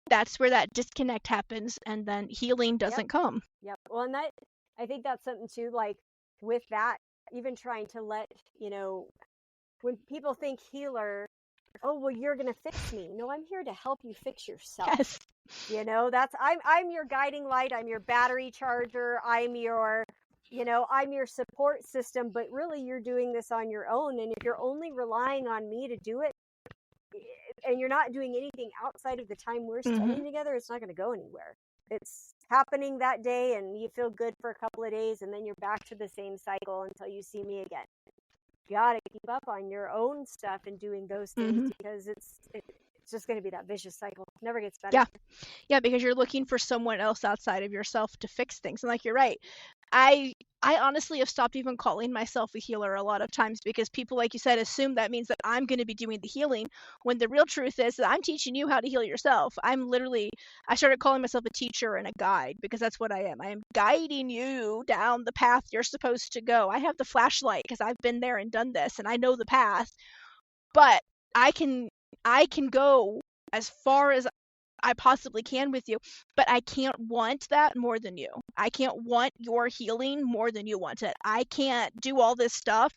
that's where that disconnect happens, and then healing doesn't come. Yep. Well, and I think that's something too, with that, even trying to let, when people think healer, oh, well, you're going to fix me. No, I'm here to help you fix yourself. Yes. I'm your guiding light. I'm your battery charger. I'm your support system, but really you're doing this on your own. And if you're only relying on me to do it, and you're not doing anything outside of the time we're spending together, it's not going to go anywhere. It's happening that day, and you feel good for a couple of days, and then you're back to the same cycle until you see me again. You got to keep up on your own stuff and doing those things, because it's just going to be that vicious cycle. It never gets better. Yeah, because you're looking for someone else outside of yourself to fix things. And you're right. I honestly have stopped even calling myself a healer a lot of times, because people, like you said, assume that means that I'm going to be doing the healing, when the real truth is that I'm teaching you how to heal yourself. I started calling myself a teacher and a guide, because that's what I am. I am guiding you down the path you're supposed to go. I have the flashlight because I've been there and done this, and I know the path, but I can go as far as I possibly can with you, but I can't want that more than you. I can't want your healing more than you want it. I can't do all this stuff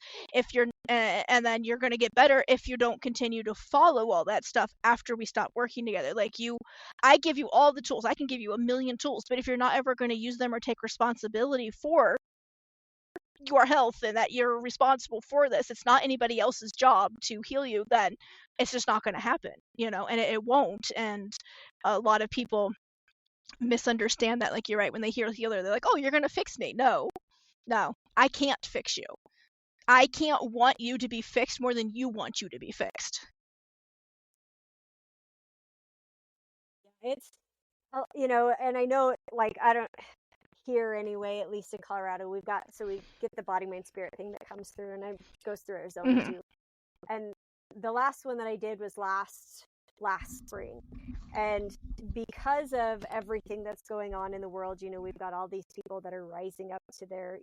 and then you're going to get better if you don't continue to follow all that stuff after we stop working together. I give you all the tools. I can give you 1,000,000 tools, but if you're not ever going to use them or take responsibility for your health, and that you're responsible for this, it's not anybody else's job to heal you, then it's just not going to happen, and it won't. And a lot of people misunderstand that. You're right, when they hear healer, they're like, oh, you're going to fix me. No, I can't fix you. I can't want you to be fixed more than you want you to be fixed. It's, and I know, like, I don't, here anyway, at least in Colorado, we get the body, mind, spirit thing that comes through, and it goes through Arizona Mm-hmm. too. And the last one that I did was last spring. And because of everything that's going on in the world, we've got all these people that are rising up to their,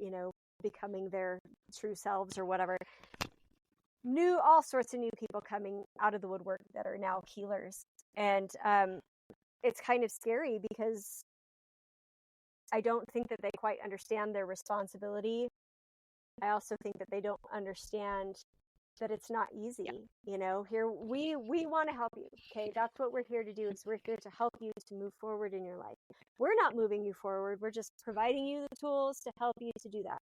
becoming their true selves or whatever. All sorts of new people coming out of the woodwork that are now healers. And it's kind of scary because I don't think that they quite understand their responsibility. I also think that they don't understand that it's not easy. Here we want to help you. Okay, that's what we're here to do. Is we're here to help you to move forward in your life. We're not moving you forward. We're just providing you the tools to help you to do that.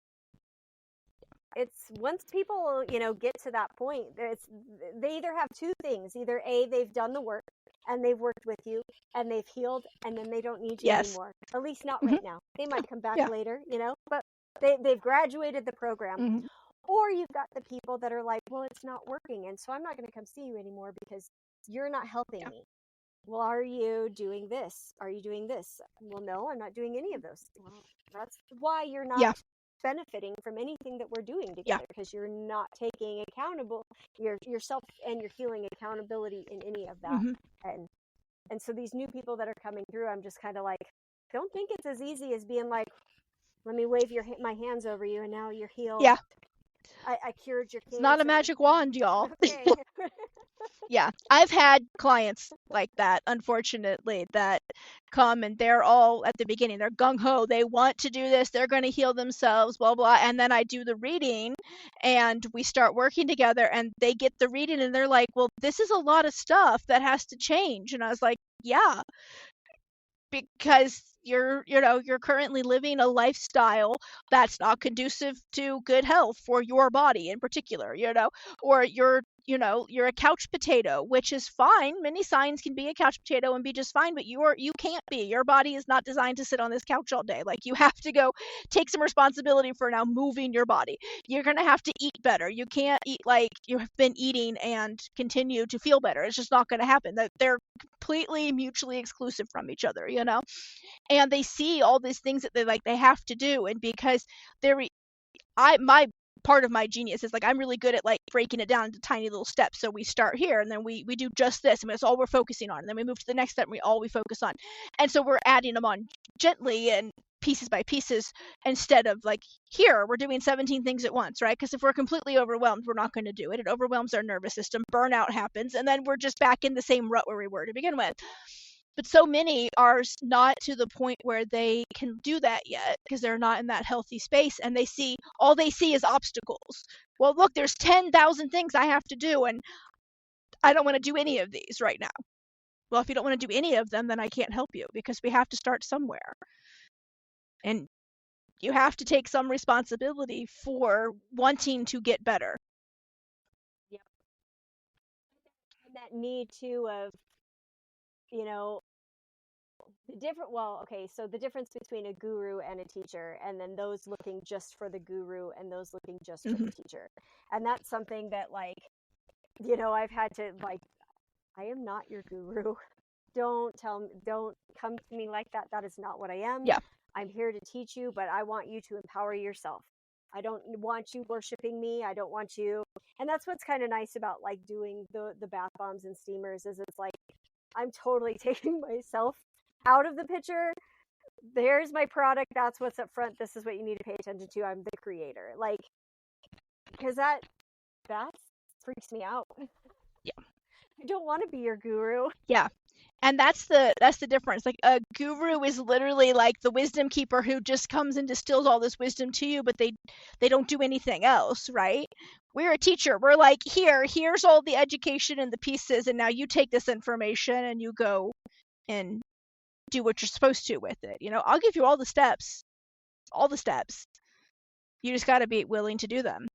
It's once people, get to that point, they either have two things. Either A, they've done the work and they've worked with you and they've healed, and then they don't need you anymore. At least not right now. They might come back later, but they've graduated the program. Mm-hmm. Or you've got the people that are like, well, it's not working, and so I'm not going to come see you anymore because you're not helping me. Well, are you doing this? Are you doing this? Well, no, I'm not doing any of those. Well, that's why you're not benefiting from anything that we're doing together, because you're not taking accountable yourself and your healing accountability in any of that. Mm-hmm. And so these new people that are coming through, I'm just kind of like, don't think it's as easy as being like, let me wave my hands over you and now you're healed. Yeah. I cured your cancer. It's not a magic wand, y'all. Okay. Yeah, I've had clients like that, unfortunately, that come and they're all at the beginning, they're gung-ho, they want to do this, they're going to heal themselves, blah, blah, and then I do the reading and we start working together and they get the reading and they're like, well, this is a lot of stuff that has to change. And I was like, yeah, because you're currently living a lifestyle that's not conducive to good health for your body in particular, or you're a couch potato, which is fine. Many signs can be a couch potato and be just fine, but you can't be. Your body is not designed to sit on this couch all day. Like, you have to go take some responsibility for now moving your body. You're going to have to eat better. You can't eat like you have been eating and continue to feel better. It's just not going to happen. They're completely mutually exclusive from each other, and they see all these things that they have to do, and because my part of my genius is like, I'm really good at like breaking it down into tiny little steps. So we start here and then we do just this, and that's all we're focusing on, and then we move to the next step and we focus on, and so we're adding them on gently and pieces by pieces, instead of like, here we're doing 17 things at once, right? Because if we're completely overwhelmed, we're not going to do it. It overwhelms our nervous system, burnout happens, and then we're just back in the same rut where we were to begin with. But so many are not to the point where they can do that yet, because they're not in that healthy space, and all they see is obstacles. Well, look, there's 10,000 things I have to do, and I don't want to do any of these right now. Well, if you don't want to do any of them, then I can't help you, because we have to start somewhere. And you have to take some responsibility for wanting to get better. Yeah. And that need too of, so the difference between a guru and a teacher, and then those looking just for the guru and those looking just for the teacher. And that's something that, like, I've had to, like, I am not your guru. Don't come to me like that. That is not what I am. Yeah. I'm here to teach you, but I want you to empower yourself. I don't want you worshiping me. I don't want you. And that's what's kind of nice about like doing the bath bombs and steamers, is it's like, I'm totally taking myself out of the picture. There's my product. That's what's up front. This is what you need to pay attention to. I'm the creator. Like, because that freaks me out. Yeah. I don't want to be your guru. Yeah. And that's the difference. Like, a guru is literally like the wisdom keeper who just comes and distills all this wisdom to you, but they don't do anything else, right? We're a teacher. We're like, here's all the education and the pieces, and now you take this information and you go and do what you're supposed to with it. I'll give you all the steps. You just got to be willing to do them.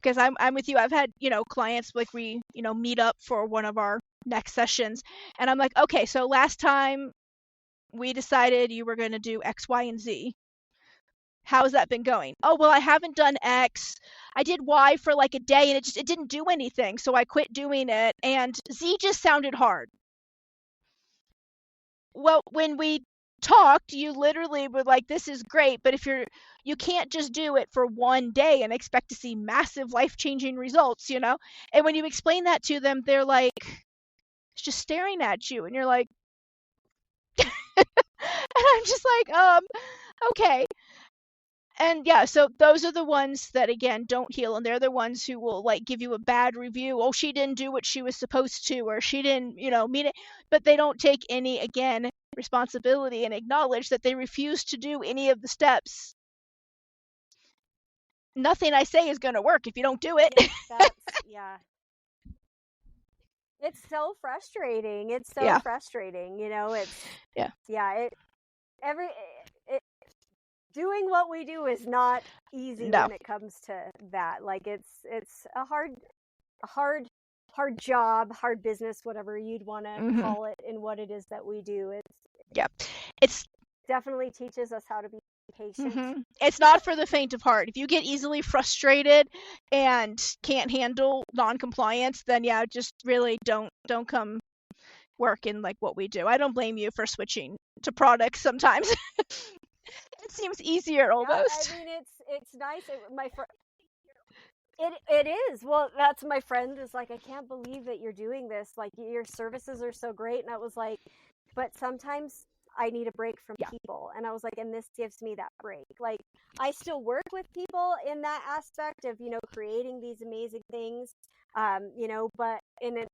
Because I'm with you. I've had, clients, like, we, meet up for one of our next sessions, and I'm like, okay, so last time we decided you were going to do X, Y, and Z. How's that been going? Oh, well, I haven't done X. I did Y for like a day and it didn't do anything. So I quit doing it. And Z just sounded hard. Well, when we talked, you literally were like, this is great. But you can't just do it for one day and expect to see massive life changing results, you know? And when you explain that to them, they're like, just staring at you. And you're like, and I'm just like, okay. And yeah, so those are the ones that again don't heal, and they're the ones who will like give you a bad review. Oh, she didn't do what she was supposed to, or she didn't, mean it. But they don't take any again responsibility and acknowledge that they refuse to do any of the steps. Nothing I say is going to work if you don't do it. Yeah. It's so frustrating. It's so Yeah. frustrating. You know, Yeah. Doing what we do is not easy No. when it comes to that. Like it's a hard job, hard business, whatever you'd want to call it, in what it is that we do. It's definitely teaches us how to be patient. It's not for the faint of heart. If you get easily frustrated and can't handle non-compliance, then yeah, just really don't come work in like what we do. I don't blame you for switching to products sometimes. It seems easier almost. Yeah, I mean, it's nice. It is. Well, that's my friend is like, I can't believe that you're doing this. Like, your services are so great. And I was like, but sometimes I need a break from people. And I was like, and this gives me that break. Like, I still work with people in that aspect of, creating these amazing things. But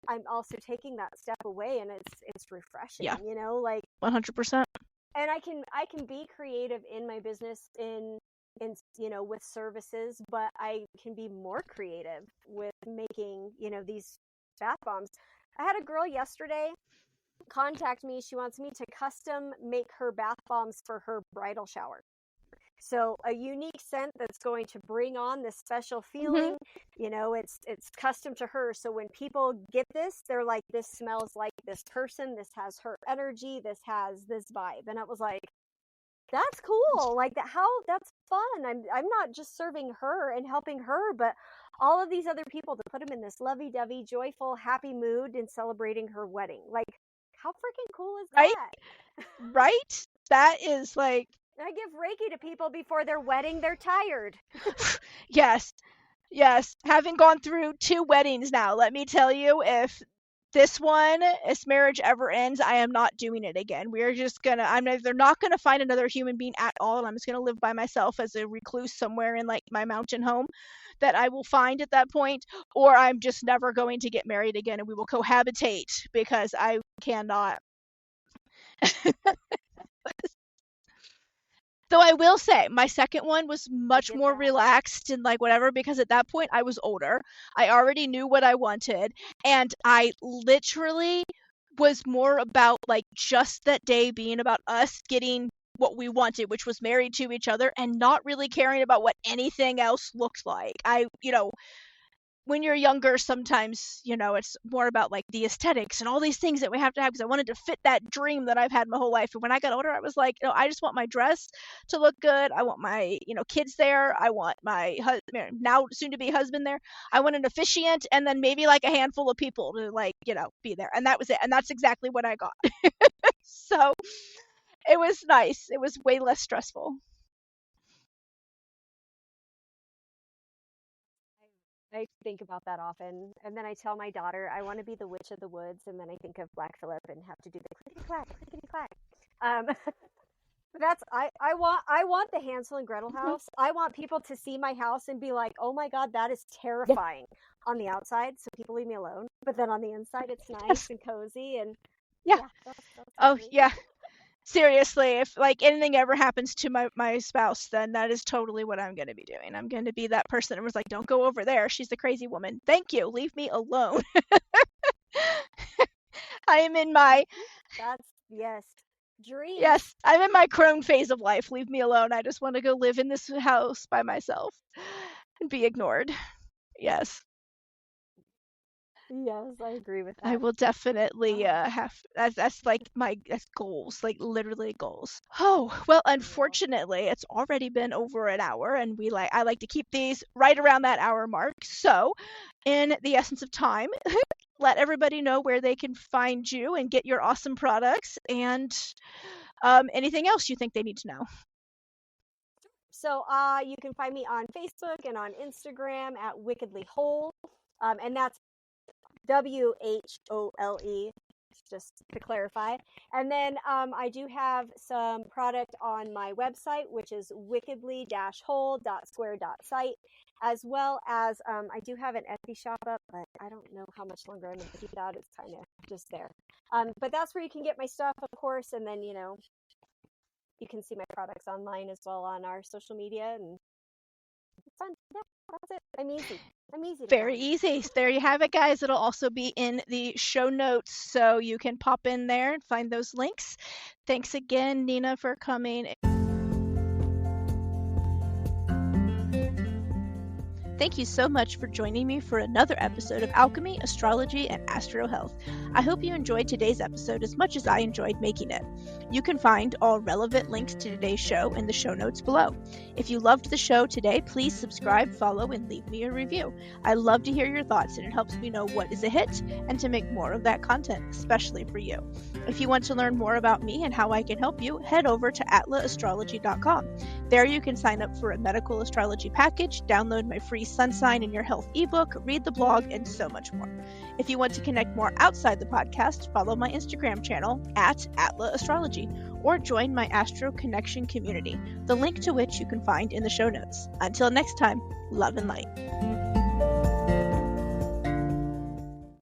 I'm also taking that step away, and it's refreshing. Yeah. Like 100%. And I can be creative in my business in with services, but I can be more creative with making these bath bombs. I had a girl yesterday contact me. She wants me to custom make her bath bombs for her bridal shower. So a unique scent that's going to bring on this special feeling. It's custom to her. So when people get this, they're like, this smells like this person. This has her energy. This has this vibe. And I was like, that's cool. Like that's fun. I'm not just serving her and helping her, but all of these other people, to put them in this lovey-dovey, joyful, happy mood in celebrating her wedding. Like, how freaking cool is that? Right? That is like, I give Reiki to people before their wedding. They're tired. Yes. Having gone through 2 weddings now, let me tell you, if this marriage ever ends, I am not doing it again. I'm either not gonna find another human being at all, and I'm just gonna live by myself as a recluse somewhere in like my mountain home that I will find at that point, or I'm just never going to get married again and we will cohabitate because I cannot. Though I will say, my second one was much more relaxed and like whatever, because at that point I was older. I already knew what I wanted, and I literally was more about like just that day being about us getting what we wanted, which was married to each other, and not really caring about what anything else looked like. When you're younger, sometimes, it's more about like the aesthetics and all these things that we have to have, because I wanted to fit that dream that I've had my whole life. And when I got older, I was like, I just want my dress to look good. I want my, kids there. I want my now soon to be husband there. I want an officiant, and then maybe like a handful of people to like, be there. And that was it. And that's exactly what I got. So it was nice. It was way less stressful. I think about that often, and then I tell my daughter I want to be the witch of the woods, and then I think of Black Phillip and have to do the clickety clack, clickety clack. I want the Hansel and Gretel house. I want people to see my house and be like, oh my god, that is terrifying on the outside, so people leave me alone. But then on the inside, it's nice and cozy, and that's yeah. Seriously, if like anything ever happens to my spouse, then that is totally what I'm going to be doing. I'm going to be that person that was like, don't go over there. She's the crazy woman. Thank you. Leave me alone. I am in my... dream. Yes, I'm in my crone phase of life. Leave me alone. I just want to go live in this house by myself and be ignored. Yes. Yes, I agree with I that. will definitely Um, have that's like that's goals, like literally goals. Oh, well, yeah. unfortunately, it's already been over an hour and I like to keep these right around that hour mark. So, in the essence of time, let everybody know where they can find you and get your awesome products and anything else you think they need to know. So you can find me on Facebook and on Instagram at Wickedly Whole, and that's WHOLE, just to clarify. And then I do have some product on my website, which is wickedly-whole.square.site, as well as I do have an Etsy shop up, but I don't know how much longer I'm going to keep that. It's kind of just there. But that's where you can get my stuff, of course, and then, you can see my products online as well on our social media, and it's fun. Yeah, that's it. I'm easy. I'm easy to Very find. easy. So there you have it, guys. It'll also be in the show notes, so you can pop in there and find those links. Thanks again, Nina, for coming. Thank you so much for joining me for another episode of Alchemy, Astrology, and Astro Health. I hope you enjoyed today's episode as much as I enjoyed making it. You can find all relevant links to today's show in the show notes below. If you loved the show today, please subscribe, follow, and leave me a review. I love to hear your thoughts, and it helps me know what is a hit and to make more of that content, especially for you. If you want to learn more about me and how I can help you, head over to atlaastrology.com. There you can sign up for a medical astrology package, download my free Sun Sign in Your Health ebook, read the blog, and so much more. If you want to connect more outside the podcast, follow my Instagram channel at @AtlaAstrology or join my Astro Connection community, the link to which you can find in the show notes. Until next time, love and light.